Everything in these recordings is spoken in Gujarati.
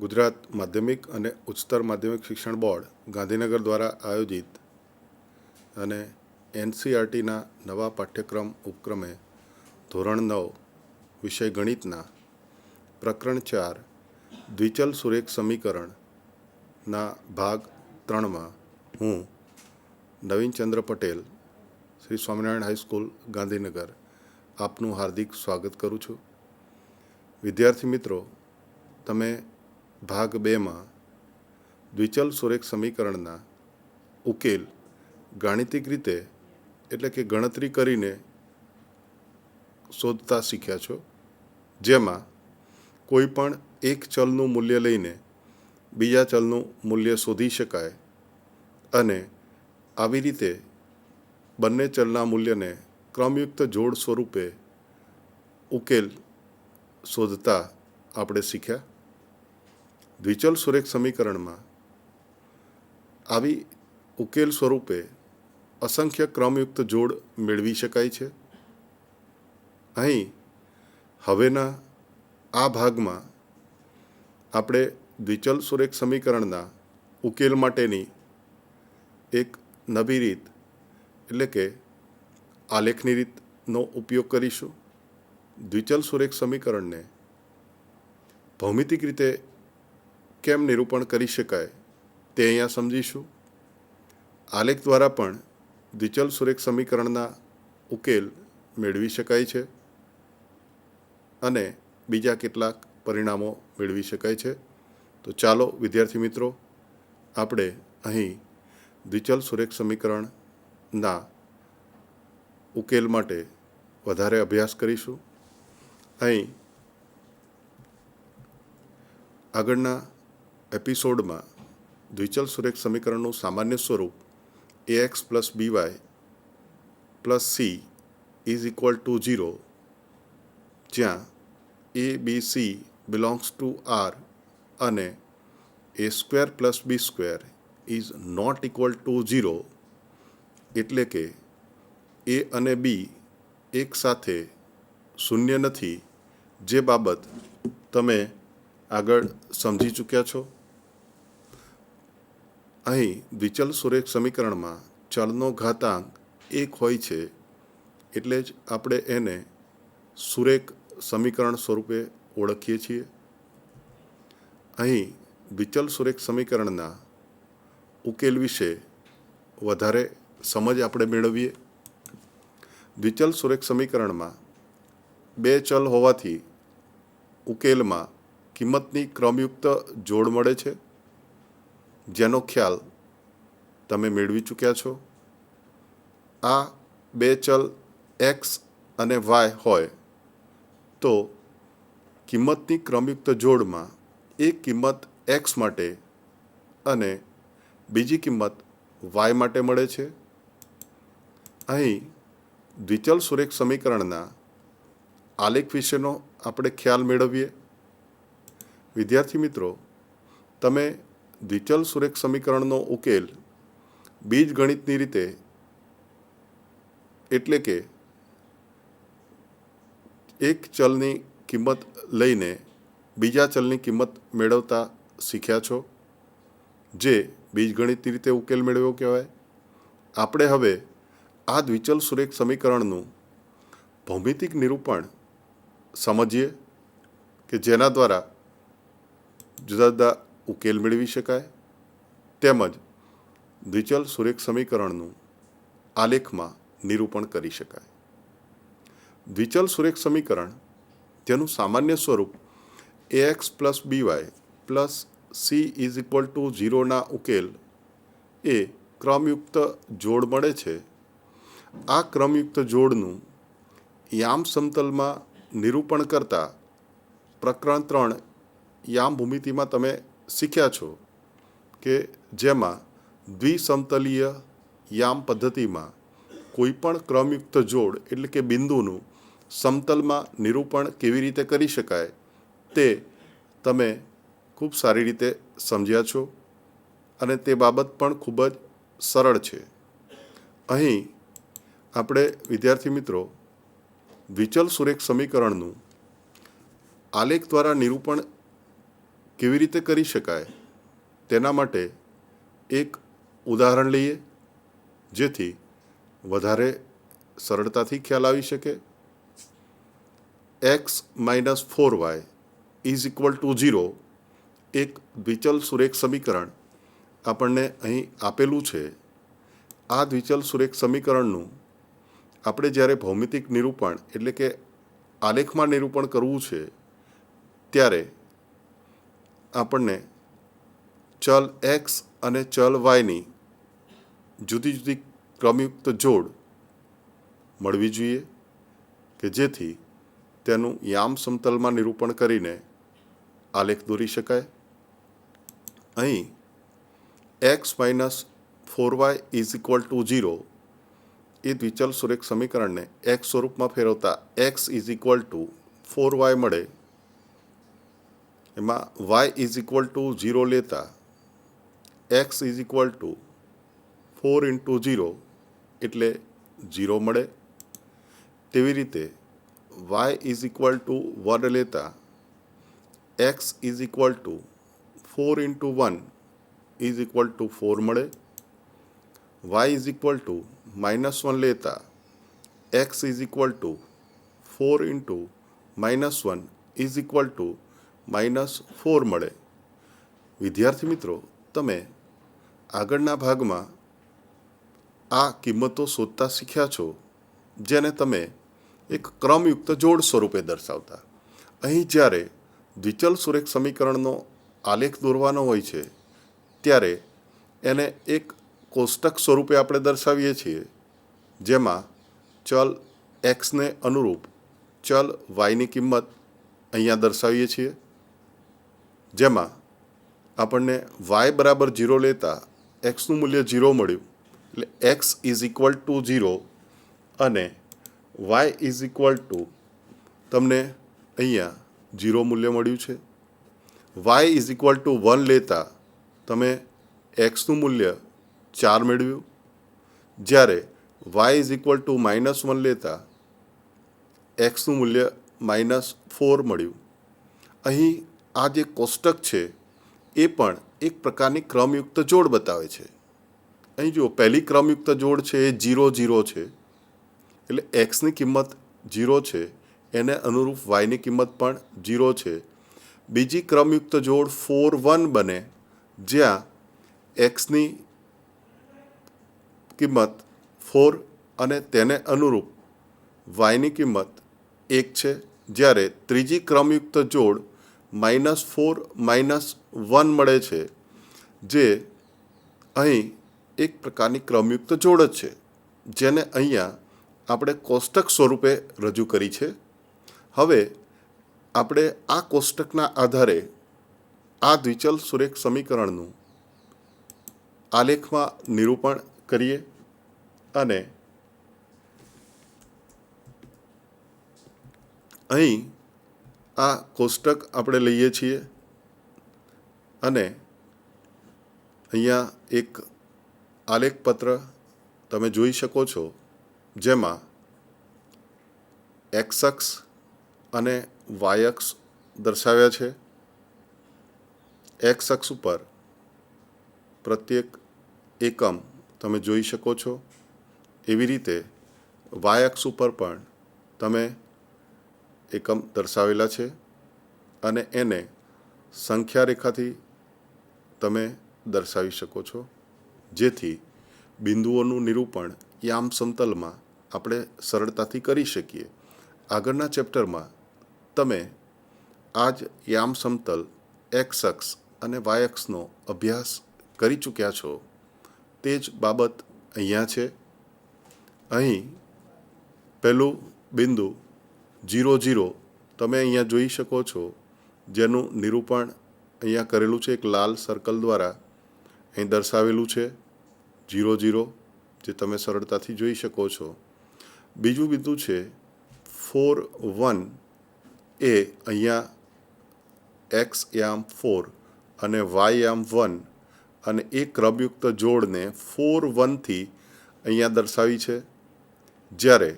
ગુજરાત માધ્યમિક અને ઉચ્ચતર માધ્યમિક શિક્ષણ બોર્ડ ગાંધીનગર દ્વારા આયોજિત અને એનસીઈઆરટીના નવા પાઠ્યક્રમ ઉપક્રમે ધોરણ 9 વિષય ગણિતના પ્રકરણ 4 દ્વિચલ સુરેખ સમીકરણના ભાગ 3માં હું નવીનચંદ્ર પટેલ શ્રી સ્વામિનારાયણ હાઈસ્કૂલ ગાંધીનગર આપનું હાર્દિક સ્વાગત કરું છું. વિદ્યાર્થી મિત્રો, તમે ભાગ 2માં દ્વિચલ સુરેખ સમીકરણના ઉકેલ ગાણિતિક રીતે એટલે કે ગણતરી કરીને શોધતા શીખ્યા છો, જેમાં કોઈ પણ એક ચલનું મૂલ્ય લઈને બીજા ચલનું મૂલ્ય શોધી શકાય અને આવી રીતે બંને ચલના મૂલ્યને ક્રમયુક્ત જોડ સ્વરૂપે ઉકેલ શોધતા આપણે શીખ્યા. દ્વિચલ સુરેખ સમીકરણમાં આવી ઉકેલ સ્વરૂપે અસંખ્ય ક્રમયુક્ત જોડ મેળવી શકાય છે. અહીં હવેના આ ભાગમાં આપણે દ્વિચલ સુરેખ સમીકરણના ઉકેલ માટેની એક નવી રીત એટલે કે આલેખની રીતનો ઉપયોગ કરીશું. દ્વિચલ સુરેખ સમીકરણને ભૌમિતિક રીતે કેમ નિરૂપણ કરી શકાય તે અહીંયા સમજીશું. આલેખ દ્વારા પણ દ્વિચલ સુરેખ સમીકરણના ઉકેલ મેળવી શકાય છે અને બીજા કેટલાક પરિણામો મેળવી શકાય છે. તો ચાલો વિદ્યાર્થી મિત્રો, આપણે અહીં દ્વિચલ સુરેખ સમીકરણના ઉકેલ માટે વધારે અભ્યાસ કરીશું. અહીં આગળના એપિસોડમાં દ્વિચલ સુરેખ સમીકરણનું સામાન્ય સ્વરૂપ ax plus by plus c is equal to 0, જ્યાં a b c belongs to r અને a square plus b square is not equal to 0, એટલે કે a અને b એક સાથે શૂન્ય નથી, જે બાબત તમે આગળ સમજી ચૂક્યા છો. અહીં દ્વિચલ સુરેખ સમીકરણમાં ચલનો ઘાતાંક 1 હોય છે, એટલે જ આપણે એને સુરેખ સમીકરણ સ્વરૂપે ઓળખીએ છીએ. અહીં દ્વિચલ સુરેખ સમીકરણના ઉકેલ વિશે વધારે સમજ આપણે મેળવીએ. દ્વિચલ સુરેખ સમીકરણમાં બે ચલ હોવાથી ઉકેલમાં કિંમતની ક્રમયુક્ત જોડ મળે છે, જેનો ખ્યાલ તમે મેળવી ચૂક્યા છો. આ બે ચલ એક્સ અને વાય હોય તો કિંમતની ક્રમયુક્ત જોડમાં એક કિંમત એક્સ માટે અને બીજી કિંમત વાય માટે મળે છે. અહીં દ્વિચલ સુરેખ સમીકરણના આલેખ વિશેનો આપણે ખ્યાલ મેળવીએ. વિદ્યાર્થી મિત્રો, તમે દ્વિચલ સુરેખ સમીકરણનો ઉકેલ બીજગણિતની રીતે એટલે કે એક ચલની કિંમત લઈને બીજા ચલની કિંમત મેળવતા શીખ્યા છો, જે બીજગણિતની રીતે ઉકેલ મેળવ્યો કહેવાય. આપણે હવે આ દ્વિચલ સુરેખ સમીકરણનું ભૌમિતિક નિરૂપણ સમજીએ કે જેના દ્વારા જુદા જુદા ઉકેલ મેળવી શકાય, તેમજ દ્વિચલ સુરેખ સમીકરણનું આલેખમાં નિરૂપણ કરી શકાય. દ્વિચલ સુરેખ સમીકરણ તેનું સામાન્ય સ્વરૂપ ax plus by plus c is equal to 0ના ઉકેલ એ ક્રમયુક્ત જોડ મળે છે. આ ક્રમયુક્ત જોડનું યામ સમતલમાં નિરૂપણ કરતા પ્રકરણ 3 યામ ભૂમિતિમાં તમે શીખ્યા છો કે જેમાં દ્વિસમતલીય યામ પદ્ધતિમાં કોઈપણ ક્રમયુક્ત જોડ એટલે કે બિંદુનું સમતલમાં નિરૂપણ કેવી રીતે કરી શકાય તે તમે ખૂબ સારી રીતે સમજ્યા છો અને તે બાબત પણ ખૂબ જ સરળ છે. અહીં આપણે વિદ્યાર્થી મિત્રો દ્વિચલ સુરેખ સમીકરણનું આલેખ દ્વારા નિરૂપણ કેવી રીતે કરી શકાય તેના માટે એક ઉદાહરણ લઈએ, જેથી વધારે સરળતાથી ખ્યાલ આવી શકે. x - 4y = 0 એક દ્વિચલ સુરેખ સમીકરણ આપણને અહીં આપેલું છે. આ દ્વિચલ સુરેખ સમીકરણનું આપણે જ્યારે ભૌમિતિક નિરૂપણ એટલે કે આલેખમાં નિરૂપણ કરવું છે ત્યારે આપણને ચલ x અને ચલ yની જુદી જુદી ક્રમયુક્ત જોડ મળવી જોઈએ કે જેથી તેનું યામ સમતલમાં નિરૂપણ કરીને આલેખ દોરી શકાય. અહીં x - 4y = 0 એ દ્વિચલ સુરેખ સમીકરણને x સ્વરૂપમાં ફેરવતા x = 4y મળે. એમાં y = 0 લેતા x = 4 × 0 એટલે 0 મળે. તેવી રીતે y = 1 લેતા x = 4 × 1 = 4 મળે. y = -1 લેતા x = 4 × -1 = -4 મળે. વિદ્યાર્થી મિત્રો, તમે આગળના ભાગમાં આ કિંમતો શોધતા શીખ્યા છો, જેને તમે એક ક્રમયુક્ત જોડ સ્વરૂપે દર્શાવતા. અહીં જ્યારે દ્વિચલ સુરેખ સમીકરણનો આલેખ દોરવાનો હોય છે ત્યારે એને એક કોષ્ટક સ્વરૂપે આપણે દર્શાવીએ છીએ, જેમાં ચલ એક્સને અનુરૂપ ચલ વાયની કિંમત અહીંયા દર્શાવીએ છીએ. જેમાં આપણને y = 0 લેતા એક્સનું મૂલ્ય 0 મળ્યું, એટલે x = 0 અને y = તમને અહીંયા 0 મૂલ્ય મળ્યું છે. y = 1 લેતા તમે એક્સનું મૂલ્ય 4 મેળવ્યું, જ્યારે y = -1 લેતા એક્સનું મૂલ્ય -4 મળ્યું. અહીં આ જે કોષ્ટક છે એ પણ એક પ્રકારની ક્રમયુક્ત જોડ બતાવે છે. અહીં જુઓ, પહેલી ક્રમયુક્ત જોડ છે એ 0 0 છે, એટલે એક્સની કિંમત 0 છે, એને અનુરૂપ વાયની કિંમત પણ 0 છે. બીજી ક્રમયુક્ત જોડ 4 1 બને, જ્યાં એક્સની કિંમત 4 અને તેને અનુરૂપ વાયની કિંમત 1 છે. જ્યારે ત્રીજી ક્રમયુક્ત જોડ -4 -1 મળે છે, જે અહીં એક પ્રકારની ક્રમયુક્ત જોડ જ છે, જેને અહીંયા આપણે કોષ્ટક સ્વરૂપે રજૂ કરી છે. હવે આપણે આ કોષ્ટકના આધારે આ દ્વિચલ સુરેખ સમીકરણનું આલેખમાં નિરૂપણ કરીએ અને અહીં આ કોષ્ટક આપણે લઈએ છીએ અને અહીંયા એક આલેખપત્ર તમે જોઈ શકો છો, જેમાં x અક્ષ અને y અક્ષ દર્શાવ્યા છે. x અક્ષ ઉપર પ્રત્યેક એકમ તમે જોઈ શકો છો. એવી રીતે y અક્ષ ઉપર પણ તમે એકમ દર્શાવેલા છે અને એને સંખ્યા રેખાથી તમે દર્શાવી શકો છો, જેથી બિંદુઓનું નિરૂપણ યામ સમતલમાં આપણે સરળતાથી કરી શકીએ. આગળના ચેપ્ટરમાં તમે આ જ યામ સમતલ x અક્ષ અને y અક્ષનો અભ્યાસ કરી ચૂક્યા છો. તે જ બાબત અહીંયા છે. અહીં પહેલું બિંદુ 0 0 તમે અહીંયા જોઈ શકો છો, જેનું નિરૂપણ અહીંયા કરેલું છે એક લાલ સર્કલ દ્વારા. અહીં દર્શાવેલું છે 0 0, જે તમે સરળતાથી જોઈ શકો છો. બીજું બિંદુ છે 4 1, એ અહીંયા x યામ 4 અને y યામ 1 અને એ ક્રમયુક્ત જોડને 4 1 થી અહીંયા દર્શાવી છે. જ્યારે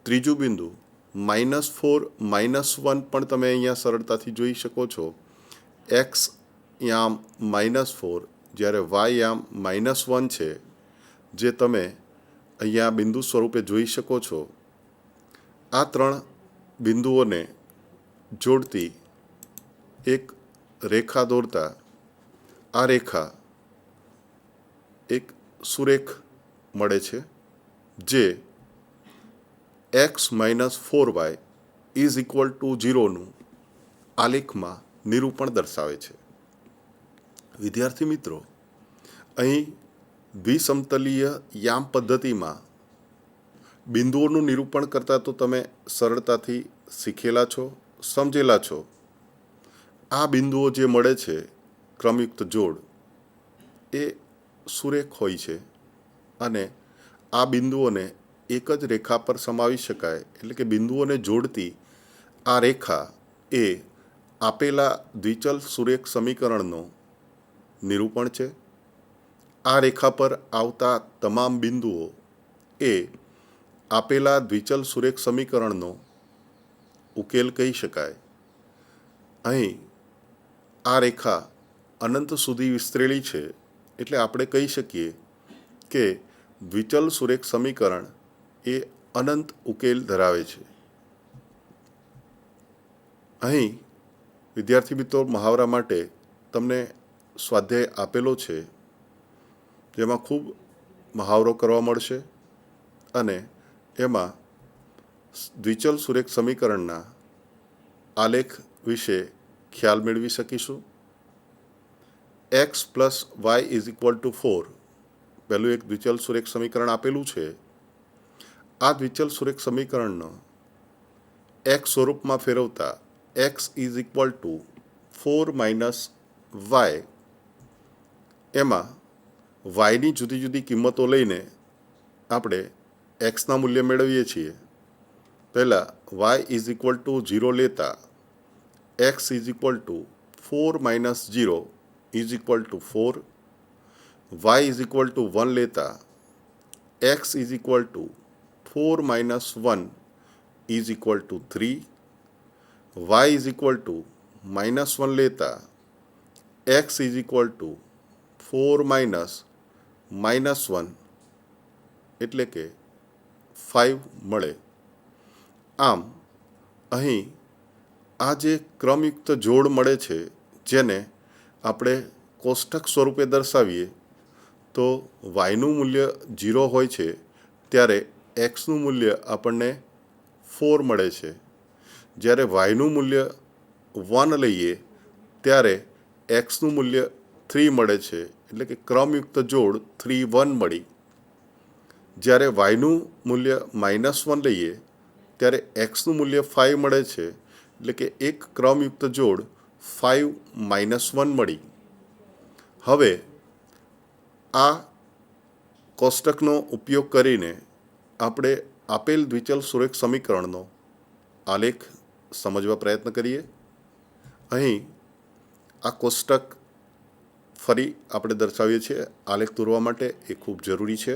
ત્રીજું બિંદુ -4 -1 પણ તમે અહીંયા સરળતાથી જોઈ શકો છો. એક્સ યામ -4 જ્યારે વાય યામ -1 છે, જે તમે અહીંયા બિંદુ સ્વરૂપે જોઈ શકો છો. આ ત્રણ બિંદુઓને જોડતી એક રેખા દોરતા આ રેખા એક સુરેખ મળે છે, જે x-4y = 0નું આલેખમાં નિરૂપણ દર્શાવે છે. વિદ્યાર્થી મિત્રો, અહીં દ્વિસમતલીય યામ પદ્ધતિમાં બિંદુઓનું નિરૂપણ કરતાં તો તમે સરળતાથી શીખેલા છો, સમજેલા છો. આ બિંદુઓ જે મળે છે ક્રમયુક્ત જોડ, એ સુરેખ હોય છે અને આ બિંદુઓને એક જ રેખા પર સમાવી શકાય. એટલે કે બિંદુઓને જોડતી આ રેખા એ આપેલા દ્વિચલ સુરેખ સમીકરણનો નિરૂપણ છે. આ રેખા પર આવતા તમામ બિંદુઓ એ આપેલા દ્વિચલ સુરેખ સમીકરણનો ઉકેલ કહી શકાય. અહીં આ રેખા અનંત સુધી વિસ્તરેલી છે, એટલે આપણે કહી શકીએ કે દ્વિચલ સુરેખ સમીકરણ એ અનંત ઉકેલ ધરાવે છે. અહીં વિદ્યાર્થી મિત્રો, મહાવરા માટે તમને સ્વાધ્યાય આપેલો છે, જેમાં ખૂબ મહાવરો કરવા મળશે અને એમાં દ્વિચલ સુરેખ સમીકરણના આલેખ વિશે ખ્યાલ મેળવી શકીશું. x + y = 4 પહેલું એક દ્વિચલ સુરેખ સમીકરણ આપેલું છે. આ દ્વિચલ સુરેખ સમીકરણનો x સ્વરૂપમાં ફેરવતા x = 4 - y, એમાં yની જુદી જુદી કિંમતો લઈને આપણે xના મૂલ્ય મેળવીએ છીએ. પહેલાં y = 0 લેતા x = 4 - 0 = 4, y = 1 લેતા x = 4 - 1 = 3, y = -1 લેતા x = 4 - -1 એટલે કે 5 મળે. આમ અહીં આ જે ક્રમયુક્ત જોડ મળે છે, જેને આપણે કોષ્ટક સ્વરૂપે દર્શાવીએ તો yનું મૂલ્ય 0 હોય છે ત્યારે xનું મૂલ્ય આપણને 4 મળે છે. જ્યારે yનું મૂલ્ય 1 લઈએ ત્યારે xનું મૂલ્ય 3 મળે છે. એટલે કે ક્રમયુક્ત જોડ 3 1 મળી. જ્યારે yનું મૂલ્ય -1 લઈએ ત્યારે xનું મૂલ્ય 5 મળે છે. એટલે કે એક ક્રમયુક્ત જોડ 5 - 1 મળી. હવે આ કોષ્ટકનો ઉપયોગ કરીને આપણે આપેલ દ્વિચલ સુરેખ સમીકરણનો આલેખ સમજવા પ્રયત્ન કરીએ. અહીં આ કોષ્ટક ફરી આપણે દર્શાવીએ છીએ. આલેખ દોરવા માટે એ ખૂબ જરૂરી છે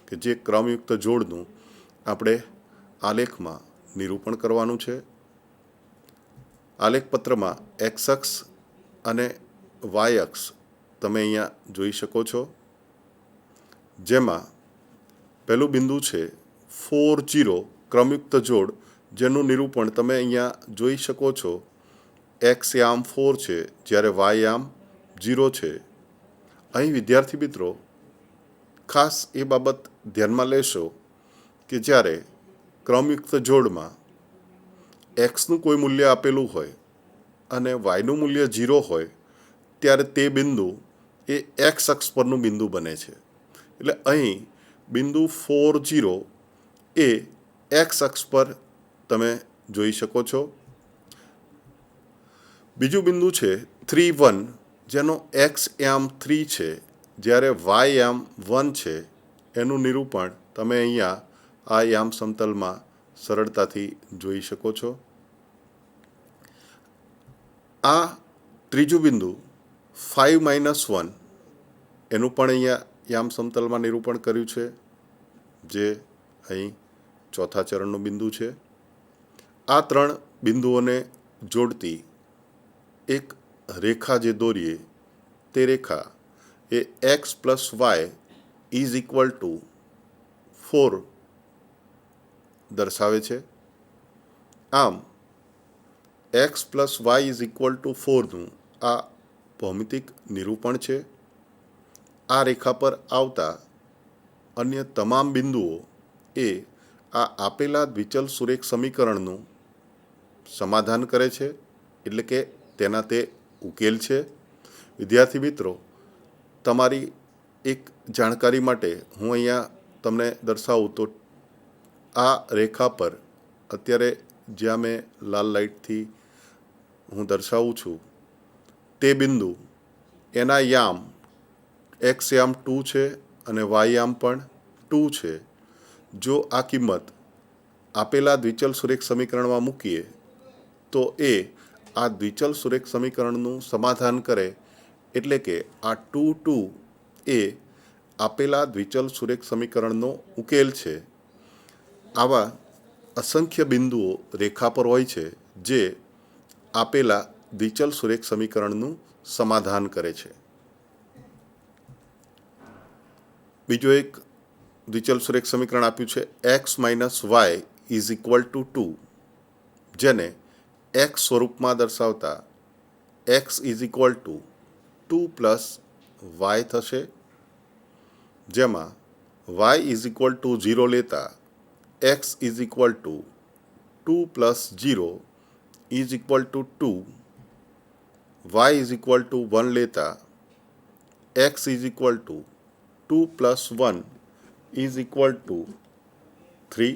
કે જે ક્રમયુક્ત જોડનું આપણે આલેખમાં નિરૂપણ કરવાનું છે. આલેખપત્રમાં x અક્ષ અને y અક્ષ તમે અહીંયા જોઈ શકો છો, જેમાં પહેલું બિંદુ છે 4 0 ક્રમયુક્ત જોડ, જેનું નિરૂપણ તમે અહીંયા જોઈ શકો છો. x યામ 4 છે જ્યારે y યામ 0 છે. અહીં વિદ્યાર્થી મિત્રો, ખાસ એ બાબત ધ્યાનમાં લેશો કે જ્યારે ક્રમયુક્ત જોડમાં xનું કોઈ મૂલ્ય આપેલું હોય અને yનું મૂલ્ય 0 હોય ત્યારે તે બિંદુ એ x અક્ષ પરનું બિંદુ બને છે. એટલે અહીં બિંદુ 4 0 એ x અક્ષ પર તમે જોઈ શકો છો. બીજું બિંદુ છે 3 1, જેનો x યામ 3 છે જ્યારે y યામ 1 છે. એનું નિરૂપણ તમે અહીંયા આ યામ સમતલમાં સરળતાથી જોઈ શકો છો. આ ત્રીજું બિંદુ 5 - 1, એનું પણ અહીંયા યામ સમતલમાં નિરૂપણ કર્યું છે, જે અહીં ચોથા ચરણનું બિંદુ છે. આ ત્રણ બિંદુઓને જોડતી એક રેખા જે દોરીએ તે રેખા એ x plus y is equal to 4 દર્શાવે છે. આમ x plus y is equal to 4નું આ ભૌમિતિક નિરૂપણ છે. આ રેખા પર આવતા અન્ય તમામ બિંદુઓ એ આ આપેલા દ્વિચલ સુરેખ સમીકરણનું સમાધાન કરે છે, એટલે કે તેના તે ઉકેલ છે. વિદ્યાર્થી મિત્રો, તમારી એક જાણકારી માટે હું અહીંયા તમને દર્શાવું તો આ રેખા પર અત્યારે જ્યાં મેં લાલ લાઇટથી હું દર્શાવું છું તે બિંદુ એના યામ એક્સ યામ 2 છે અને વાય યામ પણ 2 છે. જો આ કિંમત આપેલા દ્વિચલ સુરેખ સમીકરણમાં મૂકીએ તો એ આ દ્વિચલ સુરેખ સમીકરણનું સમાધાન કરે, એટલે કે આ 2 2 એ આપેલા દ્વિચલ સુરેખ સમીકરણનો ઉકેલ છે. આવા અસંખ્ય બિંદુઓ રેખા પર હોય છે જે આપેલા દ્વિચલ સુરેખ સમીકરણનું સમાધાન કરે છે. બીજો એક દ્વિચલ સુરેખ સમીકરણ આપ્યું છે X minus Y is equal to 2, જેને એક્સ સ્વરૂપમાં દર્શાવતા X is equal to 2 plus Y થશે, જેમાં વાય ઇઝ ઇક્વલ ટુ 0 લેતા x is equal to 2 plus 0 is equal to 2, Y is equal to 1 લેતા x is equal to 2 plus 1 is equal to 3,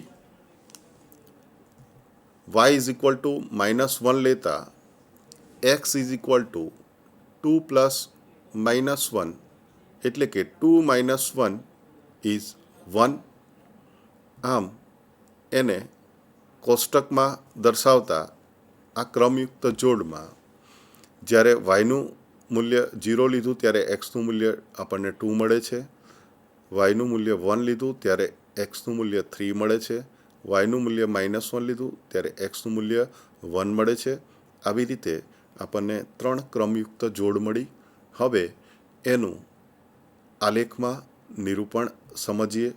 Y is equal to minus 1 લેતા x is equal to 2 plus minus 1, એટલે કે 2 માઇનસ 1 ઇઝ 1. આમ એને કોષ્ટકમાં દર્શાવતા આ ક્રમયુક્ત જોડમાં જ્યારે વાયનું મૂલ્ય 0 લીધું ત્યારે એક્સનું મૂલ્ય આપણને 2 મળે છે, વાયનું મૂલ્ય 1 લીધું ત્યારે એક્સનું મૂલ્ય 3 મળે છે, વાયનું મૂલ્ય -1 લીધું ત્યારે એક્સનું મૂલ્ય 1 મળે છે. આવી રીતે આપણને 3 ક્રમયુક્ત જોડ મળી. હવે એનું આલેખમાં નિરૂપણ સમજીએ.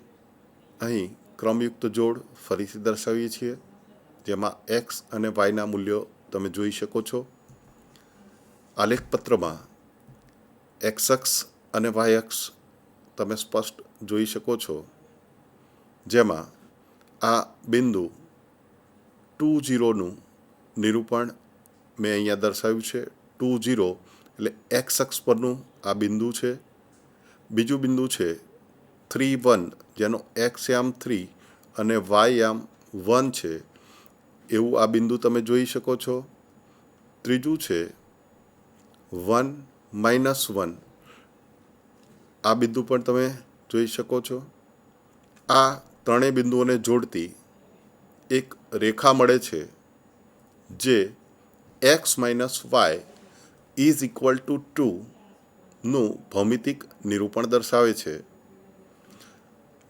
અહીં ક્રમયુક્ત જોડ ફરીથી દર્શાવીએ છીએ, જેમાં એક્સ અને વાયના મૂલ્યો તમે જોઈ શકો છો. આલેખપત્રમાં એક્સ અક્ષ અને વાય અક્ષ તમે સ્પષ્ટ જોઈ શકો છો, જેમાં આ બિંદુ 2 0નું નિરૂપણ મેં અહીંયા દર્શાવ્યું છે. 2 0 એટલે એક્સ અક્ષ પરનું આ બિંદુ છે. બીજું બિંદુ છે 3 1, જેનો એક્સ યામ 3 અને વાય યામ 1 છે, એવું આ બિંદુ તમે જોઈ શકો છો. ત્રીજું છે 1 -1, આ બિંદુ પણ તમે જોઈ શકો છો. આ ત્રણેય બિંદુઓને જોડતી એક રેખા મળે છે જે x minus Y is equal to 2નું ભૌમિતિક નિરૂપણ દર્શાવે છે.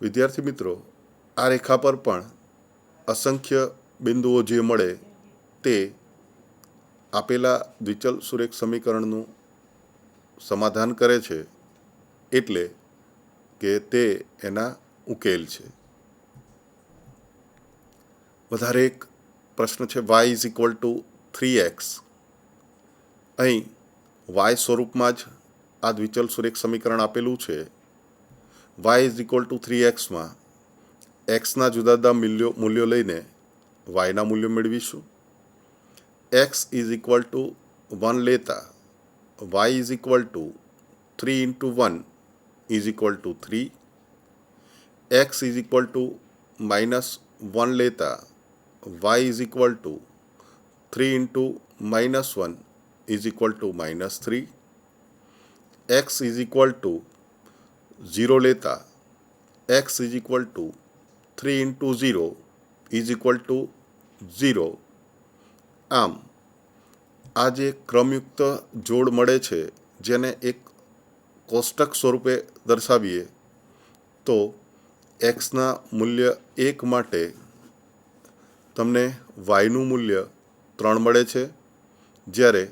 વિદ્યાર્થી મિત્રો, આ રેખા પર પણ અસંખ્ય બિંદુઓ જે મળે તે આપેલા દ્વિચલ સુરેખ સમીકરણનું સમાધાન કરે છે, એટલે કે તે એના ઉકેલ છે. વધારે એક પ્રશ્ન છે y is equal two 3x. અહીં y સ્વરૂપમાં જ આ દ્વિચલ સુરેખ સમીકરણ આપેલું છે. y ઇઝ ઇક્વલ ટુ 3xમાં એક્સના જુદા જુદા મૂલ્યો લઈને વાયના મૂલ્યો મેળવીશું. એક્સ ઇઝ ઇક્વલ ટુ 1 લેતા y is equal to 3 into 1 is equal to 3. X is equal to -1 લેતા y is equal to 3 into -1 is equal to -3. X is equal to 0 લેતા x is equal to 3 into 0 is equal to 0. આમ આ જે ક્રમયુક્ત જોડ મળે છે, જેને એક કોષ્ટક સ્વરૂપે દર્શાવીએ તો એક્સના મૂલ્ય 1 માટે તમને વાયનું મૂલ્ય 3 મળે છે, જ્યારે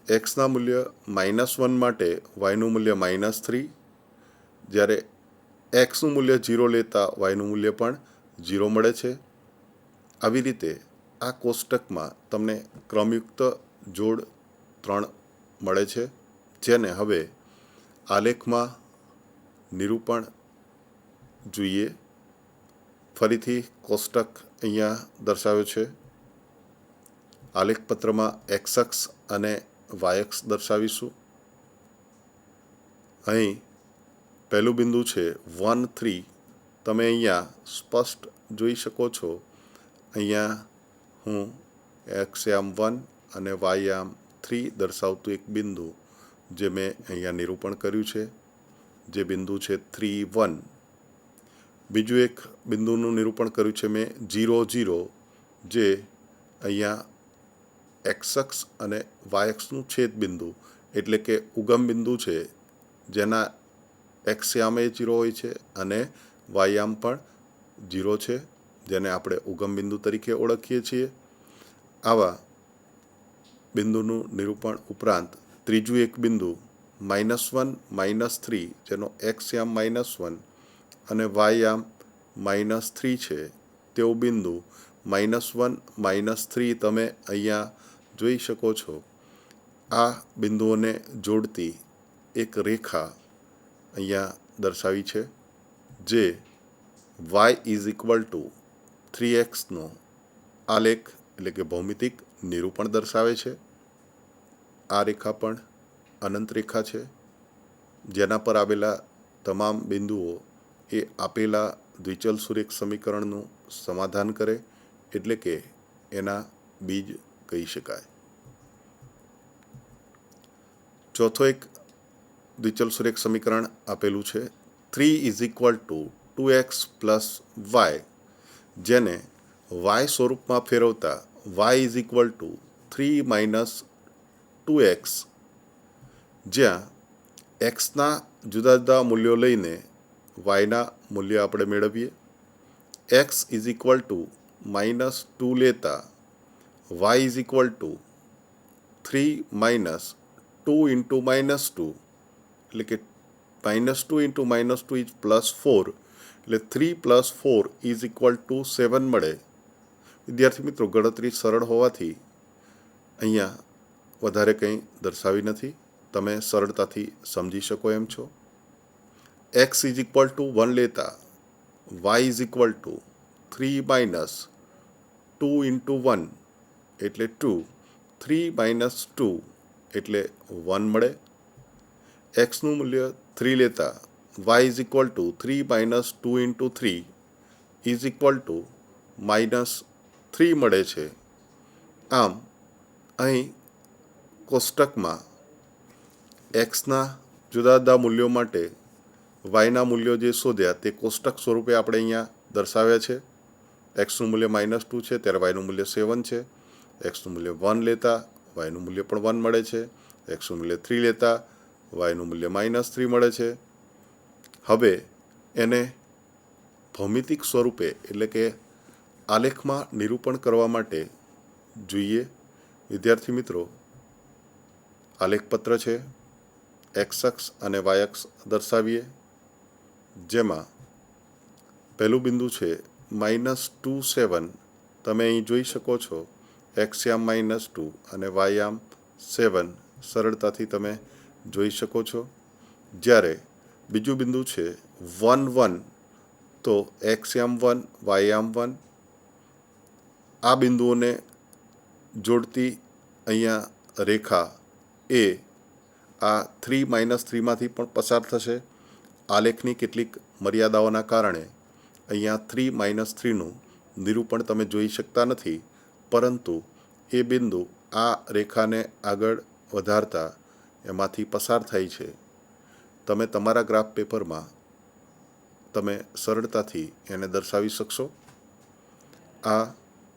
એક્સના મૂલ્ય -1 માટે વાયનું મૂલ્ય -3, જ્યારે એક્સનું મૂલ્ય 0 લેતા વાયનું મૂલ્ય પણ 0 મળે છે. આવી રીતે આ કોષ્ટકમાં તમને ક્રમયુક્ત જોડ 3 મળે છે, જેને હવે આલેખમાં નિરૂપણ જોઈએ. ફરીથી કોષ્ટક અહીંયા દર્શાવ્યો છે. આલેખપત્રમાં એક્સ અક્ષ અને વાય અક્ષ દર્શાવીશું. અહીં પહેલું બિંદુ છે 1, 3. તમે અહીંયા સ્પષ્ટ જોઈ શકો છો. અહીંયા હું એક્સ આમ 1 અને વાય આમ 3 દર્શાવતું એક બિંદુ જે મેં અહીંયા નિરૂપણ કર્યું છે, જે બિંદુ છે 3, 1. બીજું એક બિંદુનું નિરૂપણ કર્યું છે મેં 0, 0, જે અહીંયા એક્સ અક્ષ અને વાય અક્ષનું છેદ બિંદુ એટલે કે ઉગમ બિંદુ છે, જેના એક્સ યામ એ 0 હોય છે અને વાય યામ પણ 0 છે, જેને આપણે ઉગમ બિંદુ તરીકે ઓળખીએ છીએ. આવા બિંદુનું નિરૂપણ ઉપરાંત ત્રીજું એક બિંદુ -1, -3, જેનો એક્સ યામ -1 અને વાય યામ -3 છે, તેવું બિંદુ -1, -3 તમે અહીંયા જોઈ શકો છો. આ બિંદુઓને જોડતી એક રેખા અહીંયા દર્શાવી છે, જે y 3x આલેખ એટલે કે ભૌમિતિક નિરૂપણ દર્શાવે છે. આ રેખા પણ અનંત રેખા છે, જેના પર આવેલા તમામ બિંદુઓ એ આપેલા દ્વિચલ સુરેખ સમીકરણનું સમાધાન કરે, એટલે કે એના બીજ કહી શકાય. ચોથો એક દ્વિચલ સુરેખ સમીકરણ આપેલું છે 3 = 2x + y, જેને y સ્વરૂપમાં ફેરવતા y = 3 - 2x, જ્યાં એક્સના જુદા જુદા મૂલ્યો લઈને વાયના મૂલ્ય આપણે મેળવીએ. એક્સ -2 લેતા y = 3 - 2 × -2, એટલે કે -2 × -2 is +4, એટલે 3 + 4 = 7 મળે. વિદ્યાર્થી મિત્રો, ગણતરી સરળ હોવાથી અહીંયા વધારે કંઈ દર્શાવી નથી, તમે સરળતાથી સમજી શકો એમ છો. એક્સ = 1 લેતા y = 3 - 2 × 1 એટલે 2, 3 - 2 એટલે 1 મળે. એક્સનું મૂલ્ય 3 લેતા y = 3 - 2 × 3 = -3 મળે છે. આમ અહીં કોષ્ટકમાં એક્સના જુદા જુદા મૂલ્યો માટે વાયના મૂલ્યો જે શોધ્યા તે કોષ્ટક સ્વરૂપે આપણે અહીંયા દર્શાવ્યા છે. એક્સનું મૂલ્ય -2 છે, ત્યારે વાયનું મૂલ્ય 7 છે. એક્સનું મૂલ્ય 1 લેતા વાયનું મૂલ્ય પણ 1 મળે છે. એક્સનું મૂલ્ય 3 લેતા વાયનું મૂલ્ય -3 મળે છે. હવે એને ભૌમિતિક સ્વરૂપે એટલે કે આલેખમાં નિરૂપણ કરવા માટે જોઈએ. વિદ્યાર્થી મિત્રો, આલેખપત્ર છે, એક્સ અક્ષ અને વાય અક્ષ દર્શાવીએ. જેમાં પહેલું બિંદુ છે -2, 7. તમે અહીં જોઈ શકો છો એક્સ યામ -2 અને વાય યામ 7 સરળતાથી તમે જોઈ શકો છો. જ્યારે બીજું બિંદુ છે 1, 1, તો એક્સ યામ 1, વાય યામ 1. આ બિંદુઓને જોડતી અહીંયા રેખા એ આ 3 - 3 માંથી પણ પસાર થશે. આલેખની કેટલીક મર્યાદાઓના કારણે અહીંયા 3 - 3નું નિરૂપણ તમે જોઈ શકતા નથી, પરંતુ એ બિંદુ આ રેખાને આગળ વધારતા એમાંથી પસાર થાય છે. તમે તમારા ગ્રાફ પેપરમાં તમે સરળતાથી એને દર્શાવી શકશો. આ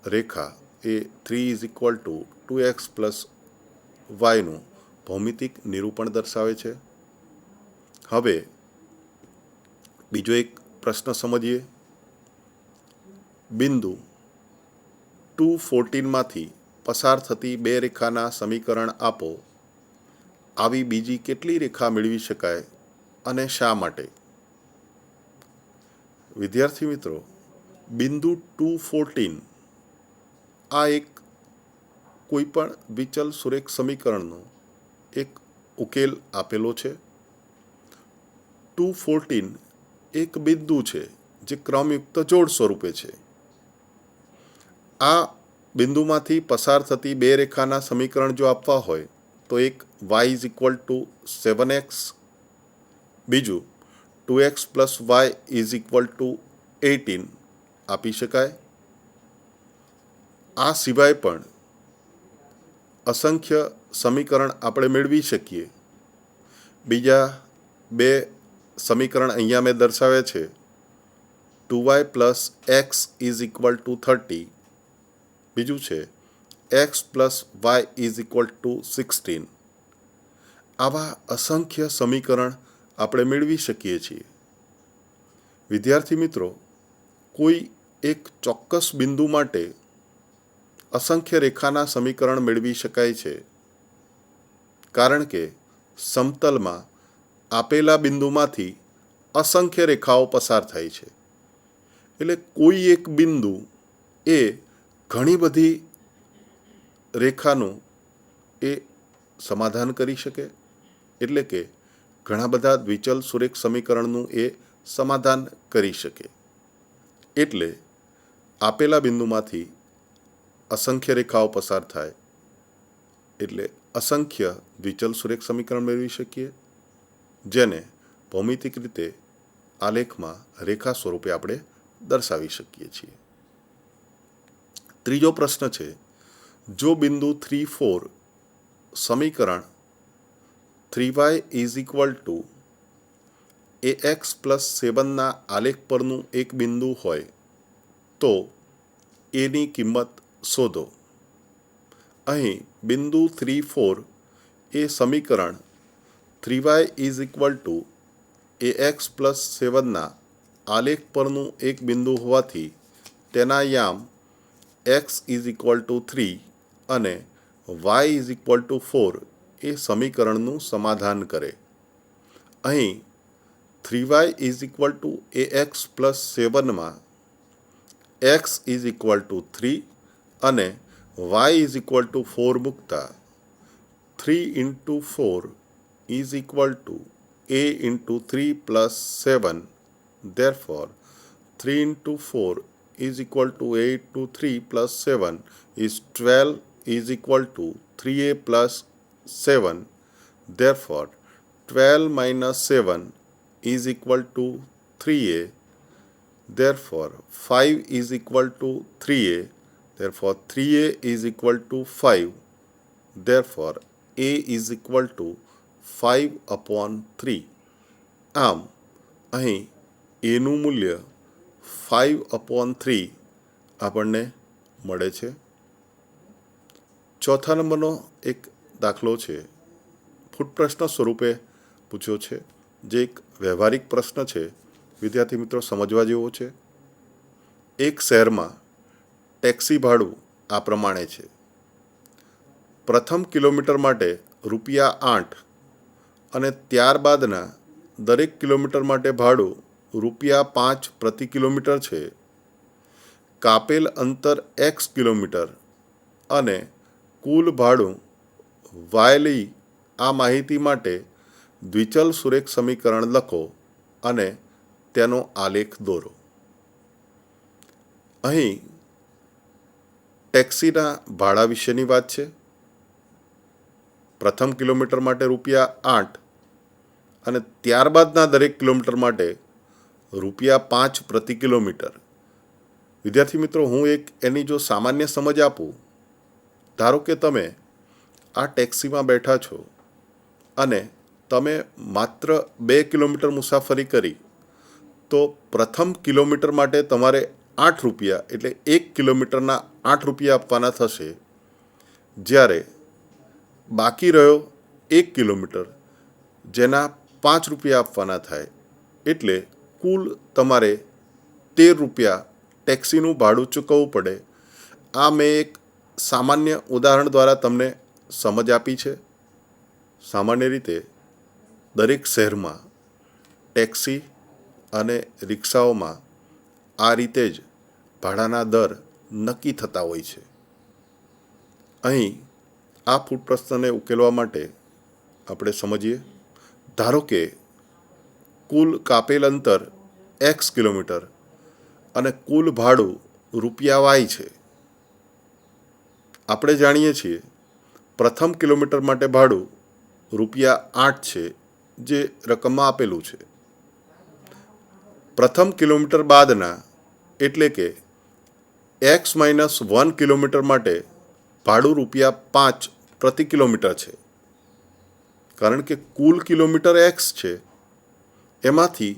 રેખા એ 3 = 2x + yનું ભૌમિતિક નિરૂપણ દર્શાવે છે. હવે બીજો એક પ્રશ્ન સમજીએ. બિંદુ 2, 14 માંથી પસાર થતી બે રેખાના સમીકરણ આપો. આવી બીજી કેટલી રેખા મેળવી શકાય અને શા માટે? વિદ્યાર્થી મિત્રો, બિંદુ 214 આ એક કોઈપણ દ્વિચલ સુરેખ સમીકરણનો એક ઉકેલ આપેલો છે. 214 એક બિંદુ છે જે ક્રમયુક્ત જોડ સ્વરૂપે છે. આ બિંદુમાંથી પસાર થતી બે રેખાના સમીકરણ જો આપવા હોય તો એક y is equal two 7x, બીજું 2x plus y is equal two 18 આપી શકાય. આ સિવાય પણ અસંખ્ય સમીકરણ આપણે મેળવી શકીએ. બીજા બે સમીકરણ અહીંયા મેં દર્શાવ્યા છે. 2y plus x is equal to 30, બીજું છે x plus y is equal to 16. આવા અસંખ્ય સમીકરણ આપણે મેળવી શકીએ છીએ. વિદ્યાર્થી મિત્રો, કોઈ એક ચોક્કસ બિંદુ માટે અસંખ્ય રેખાના સમીકરણ મેળવી શકાય છે, કારણ કે સમતલમાં આપેલા બિંદુમાંથી અસંખ્ય રેખાઓ પસાર થાય છે. એટલે કોઈ એક બિંદુ એ ઘણી બધી રેખાનું એ સમાધાન કરી શકે, એટલે કે ઘણા બધા દ્વિચલ સુરેખ સમીકરણનું એ સમાધાન કરી શકે. એટલે આપેલા બિંદુમાંથી અસંખ્ય રેખાઓ પસાર થાય એટલે અસંખ્ય દ્વિચલ સુરેખ સમીકરણ મેળવી શકીએ, જેને ભૌમિતિક રીતે આલેખમાં રેખા સ્વરૂપે આપણે દર્શાવી શકીએ છીએ. ત્રીજો પ્રશ્ન છે, જો બિંદુ 3-4 સમીકરણ 3y is equal to ax plus 7ના આલેખ પરનું એક બિંદુ હોય તો એની કિંમત શોધો. અહીં બિંદુ 3-4 એ સમીકરણ 3y is equal to ax plus 7ના આલેખ પરનું એક બિંદુ હોવાથી તેના યામ x ઇઝ ઇક્વલ ટુ 3 અને y ઇઝ ઇક્વલ ટુ 4 એ સમીકરણનું સમાધાન કરે. અહીં 3y is equal to ax plus 7માં x ઇઝ ઇક્વલ ટુ 3 અને y ઇઝ ઇક્વલ ટુ 4 મૂકતા 3 into 4 is equal to a into 3 plus 7. Therefore, 3 into 4 is equal to a into 3 plus 7 is 12 is equal to 3a plus 7. Therefore, 12 minus 7 is equal to 3a. Therefore, 5 is equal to 3a. Therefore, 3a is equal to 5. Therefore, a is equal to 5 upon 3. આમ અહીં એનું મૂલ્ય 5/3 આપણને મળે છે. ચોથા નંબરનો એક દાખલો છે, ફૂટ પ્રશ્ન સ્વરૂપે પૂછ્યો છે, જે એક વ્યવહારિક પ્રશ્ન છે. વિદ્યાર્થી મિત્રો, સમજવા જેવો છે. એક શહેરમાં ટેક્સી ભાડું આ પ્રમાણે છે. પ્રથમ કિલોમીટર માટે ₹8 અને ત્યારબાદના દરેક કિલોમીટર માટે ભાડું ₹5 પ્રતિ કિલોમીટર છે. કાપેલ અંતર x કિલોમીટર અને કુલ ભાડું y લઈ આ માહિતી માટે દ્વિચલ સુરેખ સમીકરણ લખો અને તેનો આલેખ દોરો. અહીં ટેક્સીના ભાડા વિશેની વાત છે. પ્રથમ કિલોમીટર માટે ₹8 અને ત્યારબાદના દરેક કિલોમીટર માટે ₹5 પ્રતિ કિલોમીટર. વિદ્યાર્થી મિત્રો, હું એક એની જો સામાન્ય સમજ આપું, ધારો કે તમે આ ટેક્સીમાં બેઠા છો અને તમે માત્ર 2 કિલોમીટર મુસાફરી કરી, તો પ્રથમ કિલોમીટર માટે તમારે ₹8 એટલે 1 કિલોમીટરના ₹8 આપવાના થશે. જ્યારે બાકી રહ્યો 1 કિલોમીટર જેના ₹5 આપવાના થાય, એટલે કુલ તમારે ₹13 ટેક્સીનું ભાડું ચૂકવવું પડે. આ મેં એક સામાન્ય ઉદાહરણ દ્વારા તમને સમજ આપી છે. સામાન્ય રીતે દરેક શહેરમાં ટેક્સી અને રિક્ષાઓમાં આ રીતે જ ભાડાના દર નક્કી થતા હોય છે. અહીં આ ફૂટ પ્રશ્નને ઉકેલવા માટે આપણે સમજીએ. ધારો કે કુલ કાપેલ અંતર x કિલોમીટર અને કુલ ભાડું રૂપિયા y છે. આપણે જાણીએ છીએ પ્રથમ કિલોમીટર માટે ભાડું રૂપિયા 8 છે, જે રકમમાં આપેલું છે. પ્રથમ કિલોમીટર બાદના એટલે કે x-1 કિલોમીટર માટે ભાડું રૂપિયા 5 પ્રતિ કિલોમીટર છે. કારણ કે કુલ કિલોમીટર x છે, એમાંથી